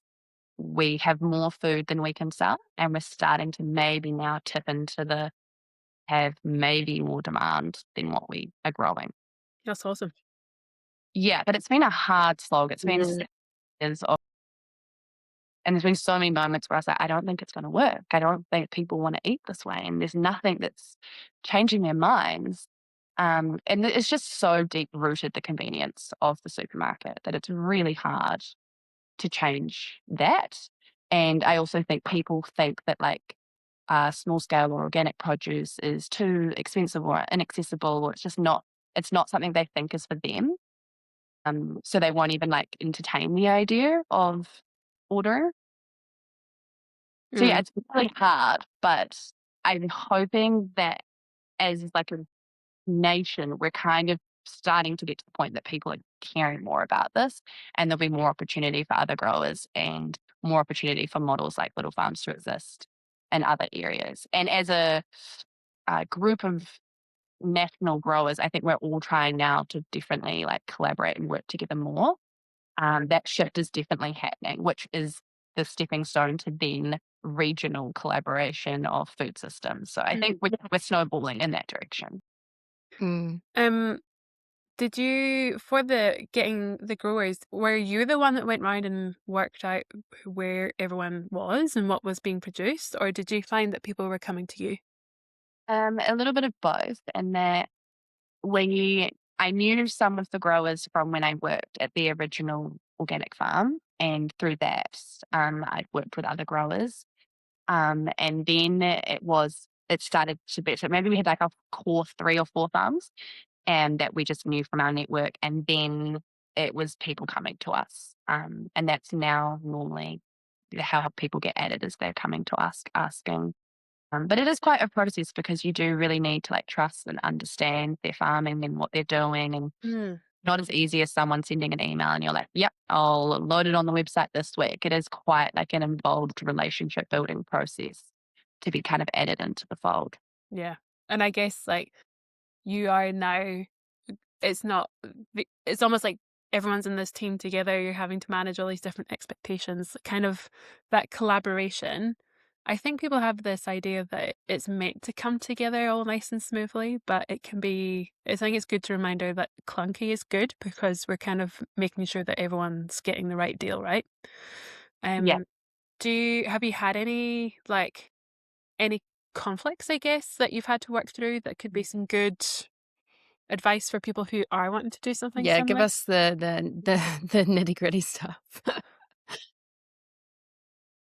[SPEAKER 3] we have more food than we can sell, and we're starting to maybe now tip into the have maybe more demand than what we are growing.
[SPEAKER 1] That's awesome.
[SPEAKER 3] Yeah, but it's been a hard slog. It's been
[SPEAKER 2] Mm.
[SPEAKER 3] 6 years of, and there's been so many moments where I was like, I don't think it's going to work. I don't think people want to eat this way, and there's nothing that's changing their minds. And it's just so deep rooted the convenience of the supermarket that it's really hard to change that. And I also think people think that like small scale or organic produce is too expensive or inaccessible, or it's not something they think is for them. So they won't even like entertain the idea of ordering. So yeah,
[SPEAKER 1] Mm.
[SPEAKER 3] it's really hard, but I'm hoping that as like a nation, we're kind of starting to get to the point that people are caring more about this, and there'll be more opportunity for other growers and more opportunity for models like Little Farms to exist in other areas. And as a group of national growers, I think we're all trying now to definitely like collaborate and work together more. That shift is definitely happening, which is the stepping stone to then regional collaboration of food systems. So I think we're snowballing in that direction.
[SPEAKER 2] Mm.
[SPEAKER 1] Did you, for the getting the growers, were you the one that went round and worked out where everyone was and what was being produced, or did you find that people were coming to you?
[SPEAKER 3] A little bit of both, and that I knew some of the growers from when I worked at the original organic farm, and through that, I'd worked with other growers. And then it started to be, so maybe we had like a core 3 or 4 farms, and that we just knew from our network, and then it was people coming to us. And that's now normally how people get added, is they're coming to us asking. But it is quite a process, because you do really need to like trust and understand their farming and what they're doing, and
[SPEAKER 1] Mm,
[SPEAKER 3] not as easy as someone sending an email and you're like, yep, I'll load it on the website this week. It is quite like an involved relationship building process to be kind of added into the fold.
[SPEAKER 1] yeah. And I guess like you are now, it's not, it's almost like everyone's in this team together. You're having to manage all these different expectations, kind of that collaboration. I think people have this idea that it's meant to come together all nice and smoothly, but it can be, I think it's good to reminder that clunky is good, because we're kind of making sure that everyone's getting the right deal, right?
[SPEAKER 3] Yeah.
[SPEAKER 1] Um, have you had any conflicts, I guess, that you've had to work through that could be some good advice for people who are wanting to do something
[SPEAKER 2] Yeah, give
[SPEAKER 1] similar?
[SPEAKER 2] us the nitty-gritty stuff.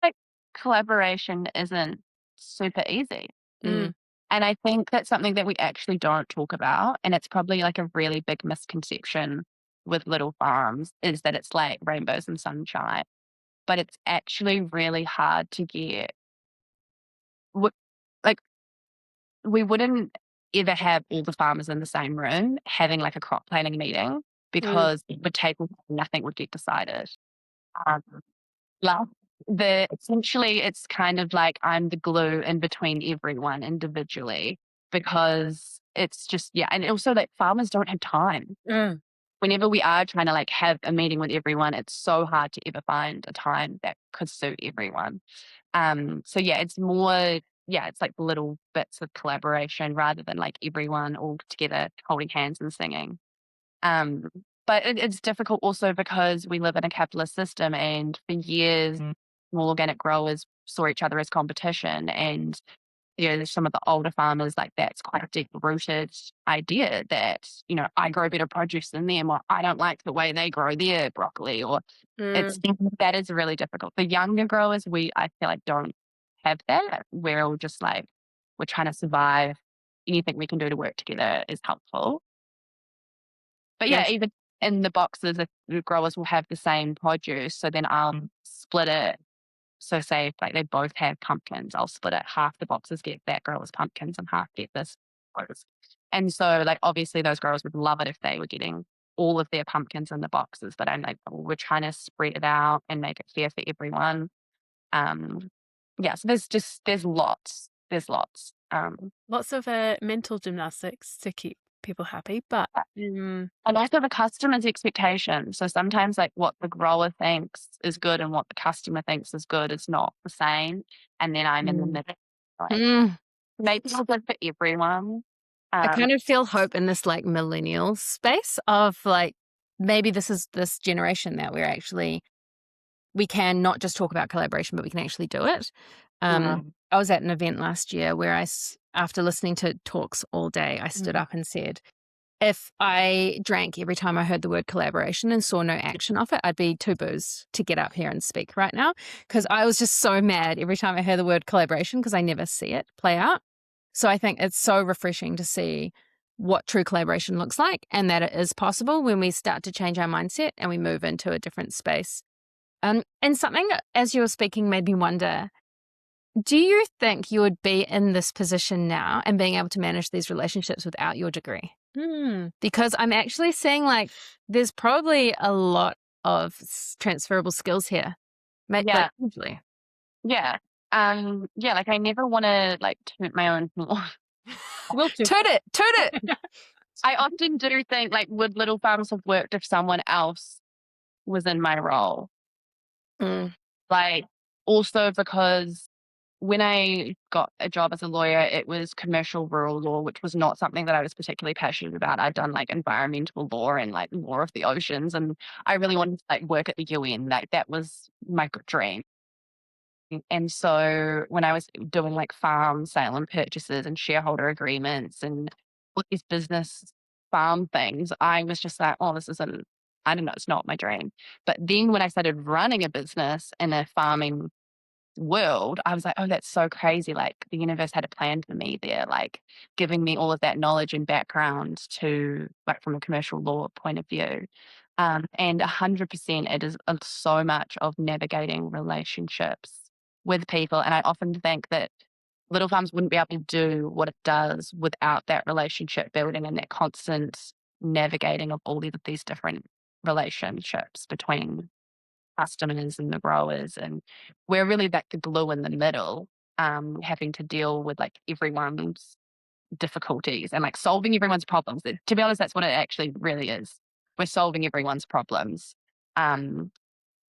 [SPEAKER 3] Like, collaboration isn't super easy.
[SPEAKER 1] Mm,
[SPEAKER 3] And I think that's something that we actually don't talk about. And it's probably like a really big misconception with little farms, is that it's like rainbows and sunshine. But it's actually really hard to get. w- Like, we wouldn't ever have all the farmers in the same room having like a crop planning meeting,
[SPEAKER 1] mm,
[SPEAKER 3] because it would take nothing would get decided. Um, like the essentially, it's kind of like I'm the glue in between everyone individually, because it's just, yeah, and also that farmers don't have time.
[SPEAKER 1] mm.
[SPEAKER 3] Whenever we are trying to like have a meeting with everyone, it's so hard to ever find a time that could suit everyone. So yeah, it's more, yeah, it's like little bits of collaboration rather than like everyone all together holding hands and singing. Um, but it's difficult also because we live in a capitalist system, and for years, small organic growers saw each other as competition. And there's some of the older farmers, like that's quite a deep rooted idea that, I grow better produce than them, or I don't like the way they grow their broccoli, or
[SPEAKER 1] Mm,
[SPEAKER 3] that is really difficult. The younger growers, I feel like don't have that. We're all just like, we're trying to survive. Anything we can do to work together is helpful. But
[SPEAKER 1] yeah.
[SPEAKER 3] yeah, even in the boxes, if the growers will have the same produce, so then I'll split it. So say if like they both have pumpkins, I'll split it. Half the boxes get that grower's pumpkins and half get this grower's. And so like obviously those growers would love it if they were getting all of their pumpkins in the boxes, but I'm like, "Oh, we're trying to spread it out and make it fair for everyone." Um, yeah, so there's lots. There's lots.
[SPEAKER 1] Lots of mental gymnastics to keep people happy, but
[SPEAKER 3] And also the customer's expectations. So sometimes like what the grower thinks is good and what the customer thinks is good is not the same. And then I'm in the middle, like,
[SPEAKER 2] Mm.
[SPEAKER 3] make it good for everyone.
[SPEAKER 2] I
[SPEAKER 3] Um,
[SPEAKER 2] kind of feel hope in this like millennial space of like maybe this is this generation that we can not just talk about collaboration, but we can actually do it.
[SPEAKER 3] yeah.
[SPEAKER 2] I was at an event last year where after listening to talks all day, I stood up and said, if I drank every time I heard the word collaboration and saw no action of it, I'd be too boozed to get up here and speak right now, because I was just so mad every time I heard the word collaboration, because I never see it play out. So I think it's so refreshing to see what true collaboration looks like, and that it is possible when we start to change our mindset and we move into a different space. And something, as you were speaking, made me wonder, do you think you would be in this position now and being able to manage these relationships without your degree? Because I'm actually seeing like there's probably a lot of transferable skills here.
[SPEAKER 3] Yeah,
[SPEAKER 2] Hugely.
[SPEAKER 3] yeah. Yeah, like I never want to like toot my own horn.
[SPEAKER 1] Will do.
[SPEAKER 2] Toot it.
[SPEAKER 3] I often do think like would Little Farms have worked if someone else was in my role?
[SPEAKER 2] Mm.
[SPEAKER 3] Like also because when I got a job as a lawyer, it was commercial rural law, which was not something that I was particularly passionate about. I'd done like environmental law and like law of the oceans, and I really wanted to like work at the UN. Like that was my dream. And so when I was doing like farm sale and purchases and shareholder agreements and all these business farm things, I was just like, oh, this isn't, I don't know, it's not my dream. But then when I started running a business in a farming world, I was like, oh, that's so crazy. Like the universe had a plan for me there, like giving me all of that knowledge and background to like from a commercial law point of view. And 100% it is so much of navigating relationships with people. And I often think that Little Farms wouldn't be able to do what it does without that relationship building and that constant navigating of all of these different relationships between customers and the growers. And we're really like the glue in the middle, having to deal with like everyone's difficulties and like solving everyone's problems. To be honest, that's what it actually really is. We're solving everyone's problems. Um,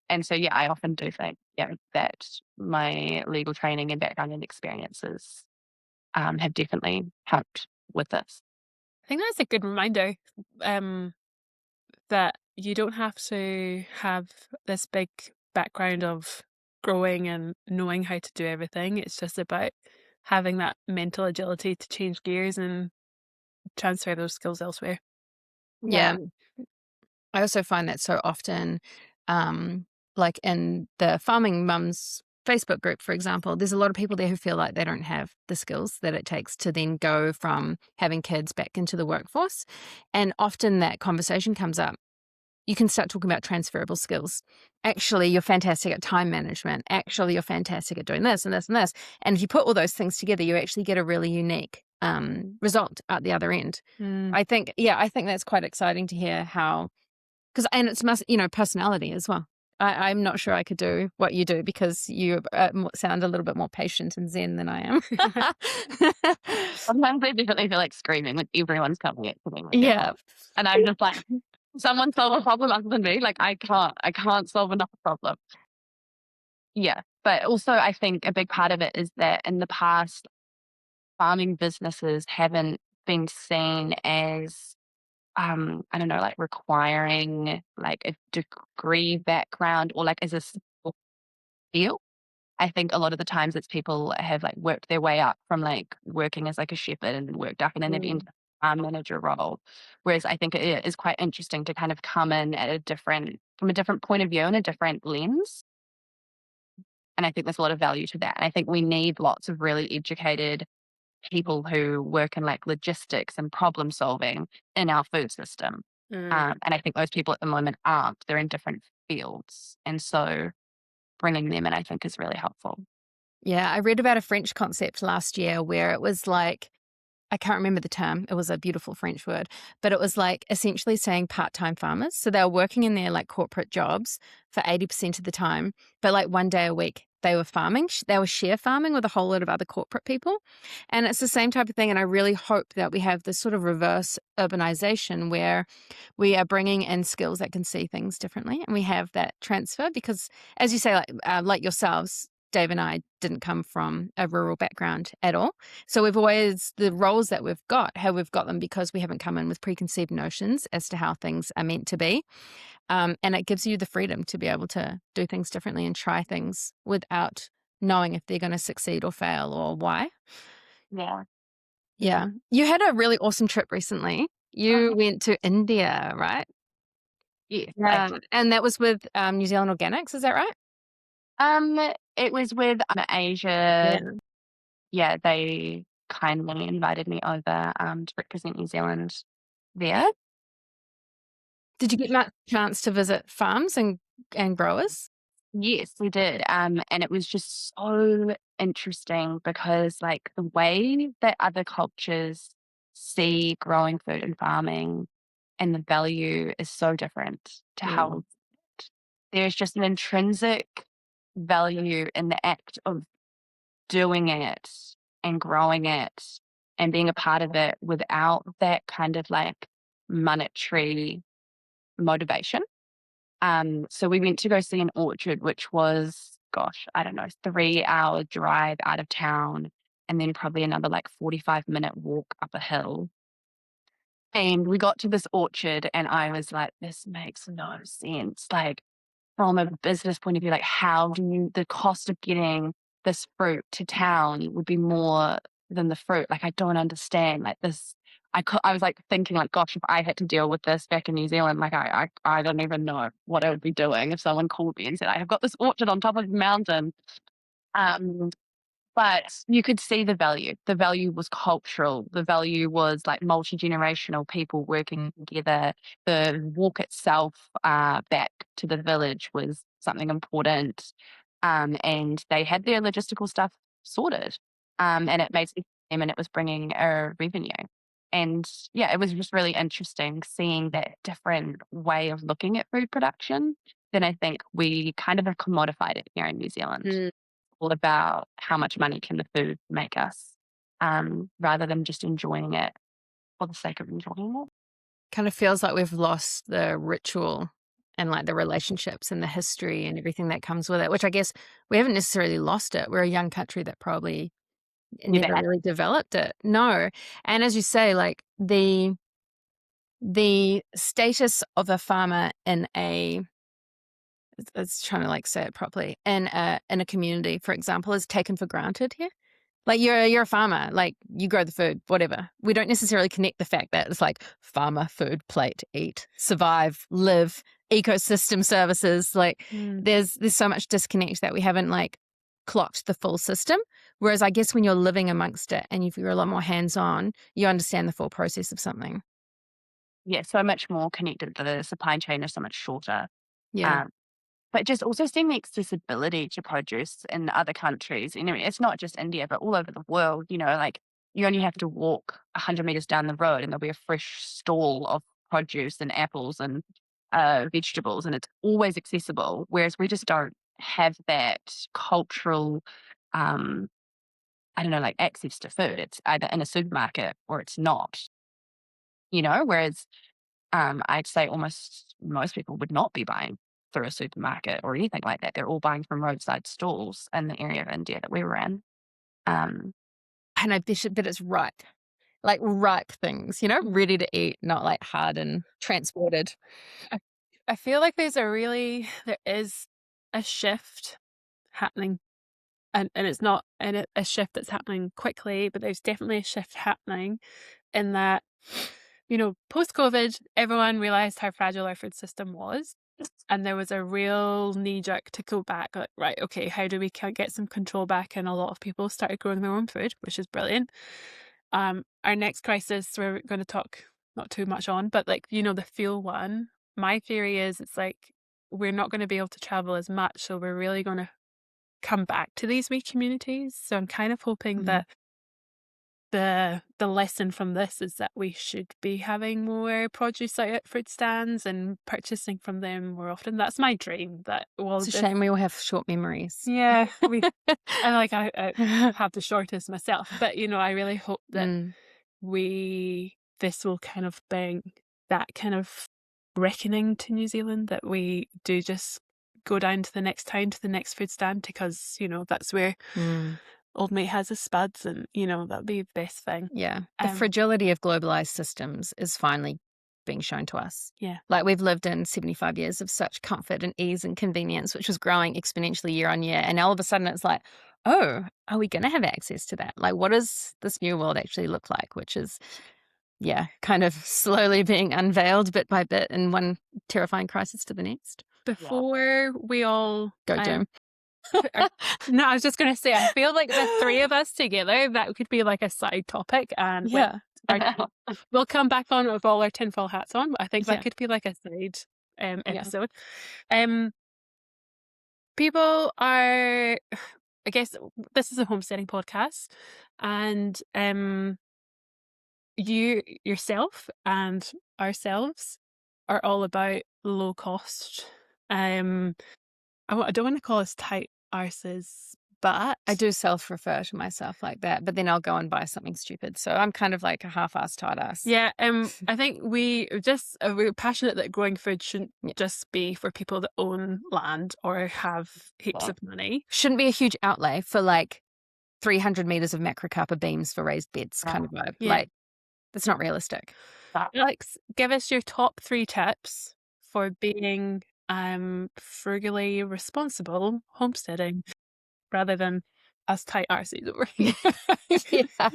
[SPEAKER 3] and so, yeah, I often do think, yeah, that my legal training and background and experiences have definitely helped with this.
[SPEAKER 1] I think that's a good reminder that you don't have to have this big background of growing and knowing how to do everything. It's just about having that mental agility to change gears and transfer those skills elsewhere.
[SPEAKER 2] Yeah.
[SPEAKER 3] Yeah.
[SPEAKER 2] I also find that so often, like in the Farming Mums Facebook group, for example, there's a lot of people there who feel like they don't have the skills that it takes to then go from having kids back into the workforce. And often that conversation comes up. You can start talking about transferable skills. Actually, you're fantastic at time management. Actually, you're fantastic at doing this and this and this. And if you put all those things together, you actually get a really unique result at the other end. I think that's quite exciting to hear how, because and it's personality as well. I'm not sure I could do what you do because you sound a little bit more patient and zen than I am.
[SPEAKER 3] Sometimes I definitely feel like screaming when everyone's coming at me. Like,
[SPEAKER 2] Yeah.
[SPEAKER 3] and I'm just like, someone solve a problem other than me. Like I can't solve enough problem. Yeah. But also I think a big part of it is that in the past, farming businesses haven't been seen as I don't know, like requiring like a degree background or like as a skill. I think a lot of the times it's people have like worked their way up from like working as like a shepherd and worked up and then they've entered a farm manager role. Whereas I think it is quite interesting to kind of come in at from a different point of view and a different lens. And I think there's a lot of value to that. And I think we need lots of really educated people who work in like logistics and problem solving in our food system. And I think those people at the moment aren't. They're in different fields. And so bringing them in, I think, is really helpful.
[SPEAKER 2] Yeah, I read about a French concept last year where it was like, I can't remember the term. It was a beautiful French word, but it was like essentially saying part-time farmers. So they were working in their like corporate jobs for 80% of the time, but like one day a week they were farming. They were share farming with a whole lot of other corporate people. And it's the same type of thing. And I really hope that we have this sort of reverse urbanization where we are bringing in skills that can see things differently. And we have that transfer because, as you say, like yourselves, Dave and I didn't come from a rural background at all. So the roles that we've got them because we haven't come in with preconceived notions as to how things are meant to be. And it gives you the freedom to be able to do things differently and try things without knowing if they're going to succeed or fail or why.
[SPEAKER 3] Yeah.
[SPEAKER 2] Yeah. You had a really awesome trip recently. You went to India, right?
[SPEAKER 3] Yes.
[SPEAKER 2] Yeah. And that was with New Zealand Organics, is that right?
[SPEAKER 3] It was with Asia. Yeah, they kindly invited me over to represent New Zealand there.
[SPEAKER 2] Did you get much chance to visit farms and growers?
[SPEAKER 3] Yes, we did. And it was just so interesting because like the way that other cultures see growing food and farming, and the value is so different to how there's just an intrinsic value in the act of doing it and growing it and being a part of it without that kind of like monetary motivation. So we went to go see an orchard, which was, gosh, I don't know, 3-hour drive out of town, and then probably another like 45-minute walk up a hill. And we got to this orchard, and I was like, this makes no sense. Like, from a business point of view, like, how do you, the cost of getting this fruit to town would be more than the fruit. Like, I don't understand. Like, this, I was like thinking, like, gosh, if I had to deal with this back in New Zealand, like, I don't even know what I would be doing if someone called me and said, I have got this orchard on top of the mountain. Um, but you could see the value. The value was cultural. The value was like multi-generational people working together. The walk itself back to the village was something important. And they had their logistical stuff sorted. And it made sense to them, and it was bringing a revenue. And yeah, it was just really interesting seeing that different way of looking at food production. Then I think we kind of have commodified it here in New Zealand, all about how much money can the food make us, rather than just enjoying it for the sake of enjoying it.
[SPEAKER 2] Kind of feels like we've lost the ritual and like the relationships and the history and everything that comes with it, which I guess we haven't necessarily lost it. We're a young country that probably
[SPEAKER 3] Never
[SPEAKER 2] never
[SPEAKER 3] had.
[SPEAKER 2] really developed it. No. And as you say, like the status of a farmer in a it's trying to like say it properly in a community, for example, is taken for granted here. Like you're a farmer, like you grow the food, whatever. We don't necessarily connect the fact that it's like farmer, food, plate, eat, survive, live, ecosystem services. Like there's so much disconnect that we haven't like clocked the full system. Whereas I guess when you're living amongst it and if you're a lot more hands-on, you understand the full process of something.
[SPEAKER 3] Yeah, so much more connected. The supply chain is so much shorter.
[SPEAKER 2] Yeah.
[SPEAKER 3] Um, but just also seeing the accessibility to produce in other countries. You know, it's not just India, but all over the world. You know, like you only have to walk 100 meters down the road, and there'll be a fresh stall of produce and apples and vegetables, and it's always accessible. Whereas we just don't have that cultural, um, I don't know, like access to food. It's either in a supermarket or it's not. You know, whereas I'd say almost most people would not be buying through a supermarket or anything like that. They're all buying from roadside stalls in the area of India that we were in. Um,
[SPEAKER 2] And I bet it's ripe, like ripe things, ready to eat, not like hard and transported.
[SPEAKER 1] I, I feel like there is a shift happening, and it's not a shift that's happening quickly, but there's definitely a shift happening in that, post-COVID, everyone realized how fragile our food system was. And there was a real knee jerk to go back, like, right, okay, how do we get some control back? And a lot of people started growing their own food, which is brilliant. Our next crisis, we're going to talk not too much on, but like, the fuel one, my theory is it's like we're not going to be able to travel as much. So we're really going to come back to these wee communities. So I'm kind of hoping that the lesson from this is that we should be having more produce out at food stands and purchasing from them more often. That's my dream.
[SPEAKER 2] It's a shame we all have short memories.
[SPEAKER 1] Yeah, I have the shortest myself, but I really hope that this will kind of bring that kind of reckoning to New Zealand, that we do just go down to the next town, to the next food stand, because that's where old mate has his spuds, and that'd be the best thing.
[SPEAKER 2] Yeah. The fragility of globalized systems is finally being shown to us.
[SPEAKER 1] Yeah.
[SPEAKER 2] Like we've lived in 75 years of such comfort and ease and convenience, which was growing exponentially year on year. And all of a sudden it's like, oh, are we going to have access to that? Like, what does this new world actually look like? Which is, kind of slowly being unveiled bit by bit in one terrifying crisis to the next.
[SPEAKER 1] Before we all
[SPEAKER 2] go doom.
[SPEAKER 1] No, I was just going to say, I feel like the three of us together, that could be like a side topic, and we'll come back on with all our tinfoil hats on. But I think that could be like a side episode. People are, I guess this is a homesteading podcast, and you yourself and ourselves are all about low cost. I don't want to call us tight arses, but
[SPEAKER 2] I do self-refer to myself like that, but then I'll go and buy something stupid. So I'm kind of like a half-assed tight ass.
[SPEAKER 1] yeah, I think we're passionate that growing food shouldn't
[SPEAKER 2] Yeah.
[SPEAKER 1] just be for people that own land or have heaps
[SPEAKER 2] Well,
[SPEAKER 1] of money.
[SPEAKER 2] Shouldn't be a huge outlay for like 300 meters of macrocarpa beams for raised beds kind of vibe.
[SPEAKER 1] Yeah.
[SPEAKER 2] Like, that's not realistic.
[SPEAKER 1] Alex, give us your top 3 tips for being frugally responsible homesteading rather than us tight arses over here.
[SPEAKER 2] Yeah.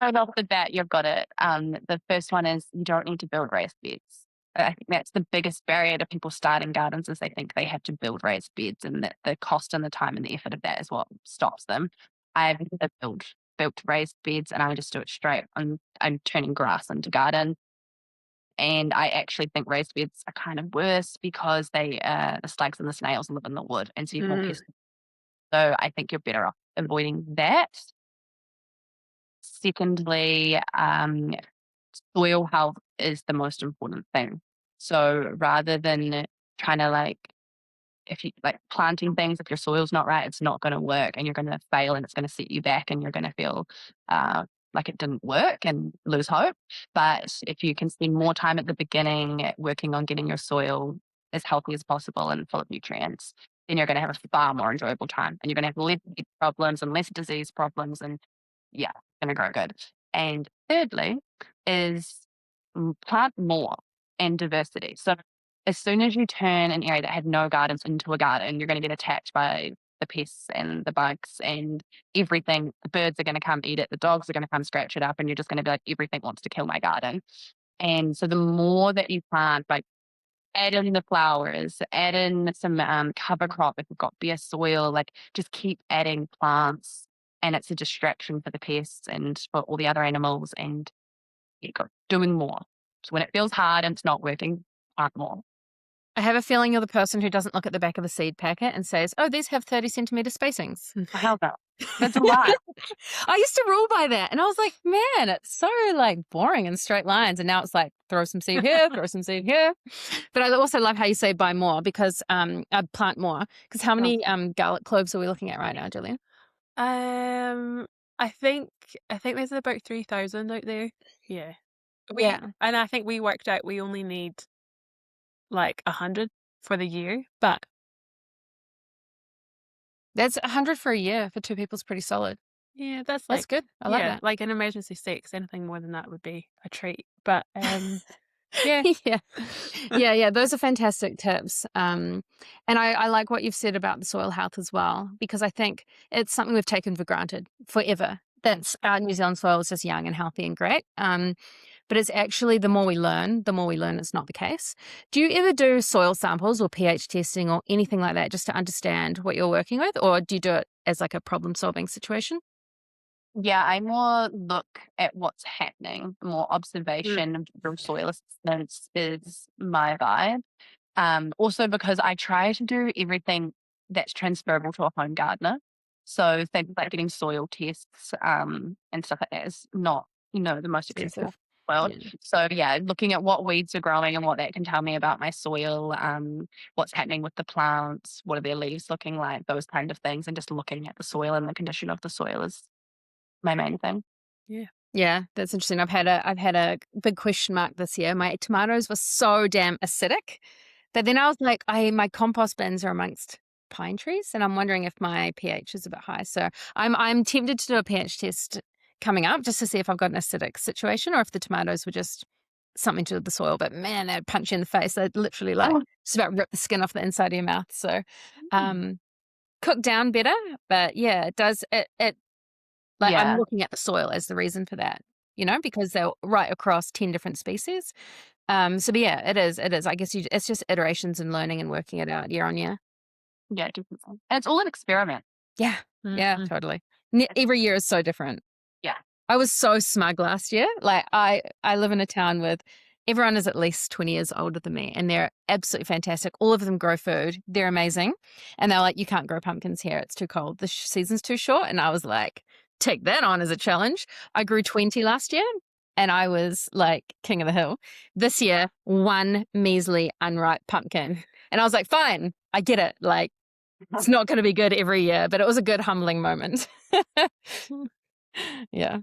[SPEAKER 3] Right off the bat, you've got it. The first one is you don't need to build raised beds. I think that's the biggest barrier to people starting gardens is they think they have to build raised beds, and that the cost and the time and the effort of that is what stops them. I've never built raised beds, and I just do it straight. I'm turning grass into garden, and I actually think raised beds are kind of worse because the slugs and the snails live in the wood, and so you have more pests. So I think you're better off avoiding that. Secondly, soil health is the most important thing. So rather than trying to if you planting things, if your soil's not right, it's not going to work and you're going to fail and it's going to set you back and you're going to feel like it didn't work and lose hope. But if you can spend more time at the beginning working on getting your soil as healthy as possible and full of nutrients, then you're going to have a far more enjoyable time and you're going to have less problems and less disease problems and yeah, going to grow good. And thirdly is plant more and diversity. So as soon as you turn an area that had no gardens into a garden, you're going to get attacked by the pests and the bugs and everything. The birds are going to come eat it. The dogs are going to come scratch it up. And you're just going to be like, everything wants to kill my garden. And so the more that you plant, add in the flowers, add in some cover crop if you've got bare soil, just keep adding plants. And it's a distraction for the pests and for all the other animals. And you go doing more. So when it feels hard and it's not working, plant more.
[SPEAKER 2] I have a feeling you're the person who doesn't look at the back of the seed packet and says, oh, these have 30 centimeter spacings.
[SPEAKER 3] Hell no. That's a lot.
[SPEAKER 2] I used to rule by that. And I was like, man, it's so boring in straight lines. And now it's like, throw some seed here, throw some seed here. But I also love how you say buy more because I plant more. Because how many garlic cloves are we looking at right now, Gillian?
[SPEAKER 1] I think there's about 3,000 out there. Yeah. And I think we worked out we only need 100 for the year, but
[SPEAKER 2] that's 100 for a year for 2 people is pretty solid.
[SPEAKER 1] Yeah, that's
[SPEAKER 2] good. I like that.
[SPEAKER 1] Like an emergency stakes, anything more than that would be a treat. But yeah.
[SPEAKER 2] Yeah. Those are fantastic tips. And I like what you've said about the soil health as well, because I think it's something we've taken for granted forever. That's our New Zealand soil is just young and healthy and great. But it's actually the more we learn it's not the case. Do you ever do soil samples or pH testing or anything like that just to understand what you're working with? Or do you do it as a problem solving situation?
[SPEAKER 3] Yeah, I more look at what's happening. More observation from soil assessments is my vibe. Also because I try to do everything that's transferable to a home gardener. So things like getting soil tests and stuff like that is not, the most expensive world. Yeah. So yeah, looking at what weeds are growing and what that can tell me about my soil, what's happening with the plants, what are their leaves looking like, those kind of things, and just looking at the soil and the condition of the soil is my main thing.
[SPEAKER 2] Yeah, that's interesting. I've had a big question mark this year. My tomatoes were so damn acidic that then I was like, my compost bins are amongst pine trees, and I'm wondering if my pH is a bit high. So I'm tempted to do a pH test coming up just to see if I've got an acidic situation or if the tomatoes were just something to do with the soil. But man, they'd punch you in the face. They'd literally just about rip the skin off the inside of your mouth. So cook down better. But yeah, it does it I'm looking at the soil as the reason for that, because they're right across 10 different species. So yeah, it is. I guess it's just iterations and learning and working it out year on year.
[SPEAKER 3] Yeah, definitely. And it's all an experiment.
[SPEAKER 2] Yeah. Yeah, totally. Every year is so different.
[SPEAKER 3] Yeah.
[SPEAKER 2] I was so smug last year. I live in a town with everyone is at least 20 years older than me, and they're absolutely fantastic. All of them grow food. They're amazing. And they're like, you can't grow pumpkins here. It's too cold. The season's too short. And I was like, take that on as a challenge. I grew 20 last year. and I was like king of the hill. This year, one measly unripe pumpkin. And I was like, fine, I get it. Like, it's not going to be good every year, but it was a good humbling moment. Yeah.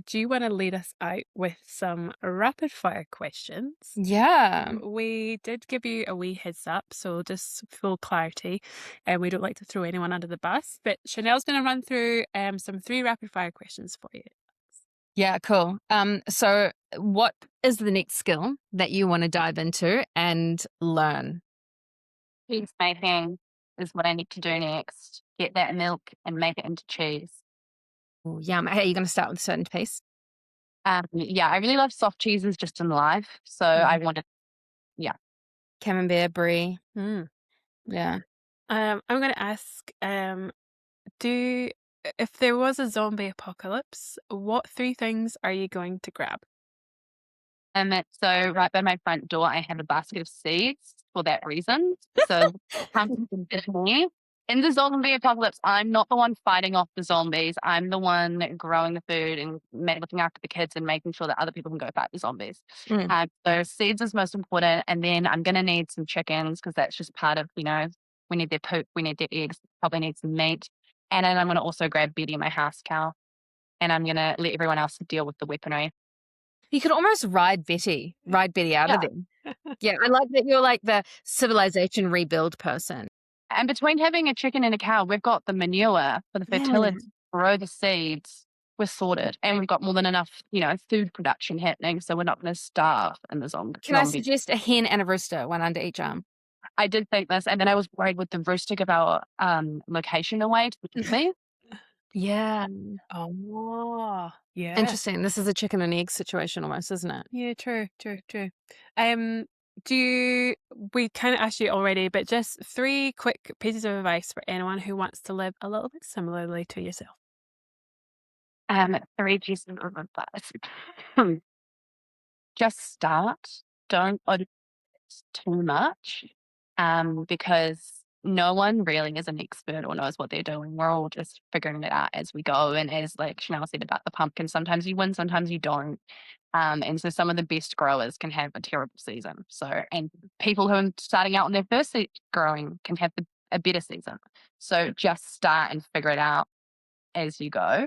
[SPEAKER 1] Do you want to lead us out with some rapid fire questions?
[SPEAKER 2] Yeah.
[SPEAKER 1] We did give you a wee heads up, so just full clarity, and we don't like to throw anyone under the bus, but Chanel's going to run through some 3 rapid fire questions for you.
[SPEAKER 2] Yeah, cool. So what is the next skill that you want to dive into and learn?
[SPEAKER 3] Cheese making is what I need to do next. Get that milk and make it into cheese.
[SPEAKER 2] Ooh, yum. Hey, are you going to start with a certain piece?
[SPEAKER 3] Yeah, I really love soft cheeses just in life. So I wanted, yeah.
[SPEAKER 2] Camembert, brie.
[SPEAKER 1] Mm.
[SPEAKER 2] Yeah.
[SPEAKER 1] I'm going to ask, if there was a zombie apocalypse, what 3 things are you going to grab?
[SPEAKER 3] So right by my front door, I have a basket of seeds for that reason. So me. In the zombie apocalypse, I'm not the one fighting off the zombies. I'm the one growing the food and looking after the kids and making sure that other people can go fight the zombies. So seeds is most important. And then I'm going to need some chickens because that's just part of, we need their poop, we need their eggs, probably need some meat. And then I'm going to also grab Betty, my house cow, and I'm going to let everyone else deal with the weaponry.
[SPEAKER 2] You could almost ride Betty out of there. Yeah, I like that you're like the civilization rebuild person.
[SPEAKER 3] And between having a chicken and a cow, we've got the manure for the fertility, grow the seeds. We're sorted, and we've got more than enough, food production happening. So we're not going to starve in the zombie.
[SPEAKER 2] Can I suggest a hen and a rooster, one under each arm?
[SPEAKER 3] I did think this, and then I was worried with the rooster give our location away to the zombies.
[SPEAKER 2] Yeah.
[SPEAKER 1] Oh, yeah.
[SPEAKER 2] Interesting. This is a chicken and egg situation almost, isn't it?
[SPEAKER 1] Yeah, true. We kind of asked you already, but just 3 quick pieces of advice for anyone who wants to live a little bit similarly to yourself.
[SPEAKER 3] 3 pieces of advice. Just start. Don't too much, because no one really is an expert or knows what they're doing. We're all just figuring it out as we go. And as like Chanel said about the pumpkin, sometimes you win, sometimes you don't. And so some of the best growers can have a terrible season. So, and people who are starting out on their first growing can have a better season. So just start and figure it out as you go.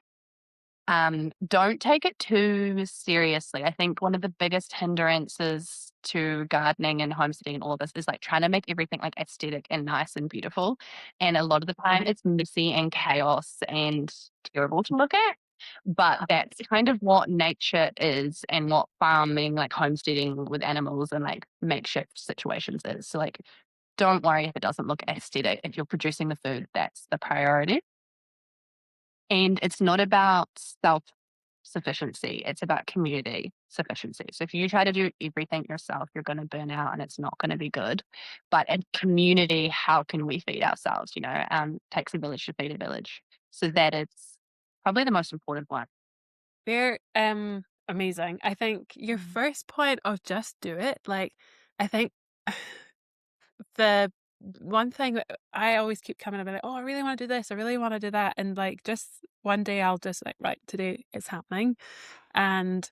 [SPEAKER 3] Don't take it too seriously. I think one of the biggest hindrances to gardening and homesteading and all of this is like trying to make everything like aesthetic and nice and beautiful. And a lot of the time it's messy and chaos and terrible to look at. But that's kind of what nature is and what farming, like homesteading with animals and like makeshift situations is. So like, don't worry if it doesn't look aesthetic. If you're producing the food, that's the priority. And it's not about self-sufficiency, it's about community sufficiency. So if you try to do everything yourself, you're going to burn out and it's not going to be good. But in community, how can we feed ourselves? Takes a village to feed a village. So that is probably the most important one.
[SPEAKER 1] They're amazing. I think your first point of just do it, like, I think the one thing that I always keep coming about, like, oh, I really want to do this, I really want to do that, and like just one day I'll just like, right, today it's happening. And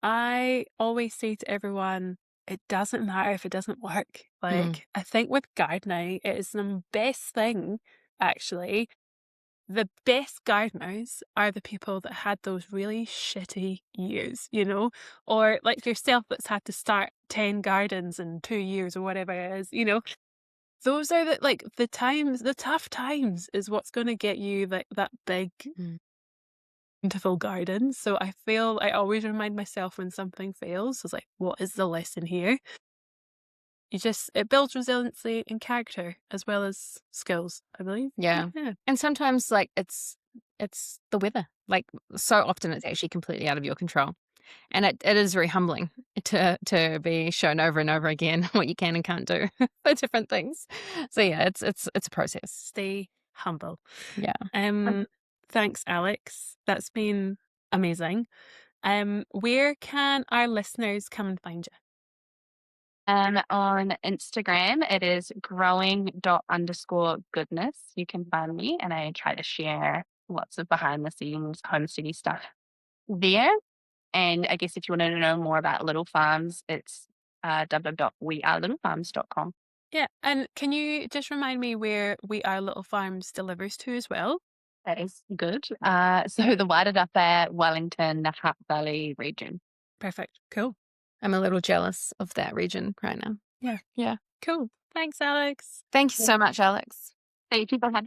[SPEAKER 1] I always say to everyone, it doesn't matter if it doesn't work. Like, I think with gardening, it is the best thing, actually. The best gardeners are the people that had those really shitty years, or like yourself that's had to start 10 gardens in 2 years or whatever it is, Those are the tough times is what's going to get you that big, beautiful garden. So I feel I always remind myself when something fails, it's like, what is the lesson here? It builds resiliency and character as well as skills, I believe.
[SPEAKER 2] Yeah. And sometimes like it's the weather. Like so often it's actually completely out of your control. And it is very humbling to be shown over and over again what you can and can't do for different things. So yeah, it's a process.
[SPEAKER 1] Stay humble.
[SPEAKER 2] Yeah.
[SPEAKER 1] Thanks, Alex. That's been amazing. Where can our listeners come and find you?
[SPEAKER 3] On Instagram, it is growing._goodness. You can find me, and I try to share lots of behind the scenes homesteady stuff there. And I guess if you wanted to know more about Little Farms, it's www.wearelittlefarms.com.
[SPEAKER 1] Yeah, and can you just remind me where We Are Little Farms delivers to as well?
[SPEAKER 3] That is good. So the Wairarapa, Wellington, Hutt Valley region.
[SPEAKER 1] Perfect. Cool.
[SPEAKER 2] I'm a little jealous of that region right now.
[SPEAKER 1] Yeah.
[SPEAKER 2] Yeah.
[SPEAKER 1] Cool. Thanks, Alex.
[SPEAKER 2] Thank you so much, Alex.
[SPEAKER 3] Thank you for having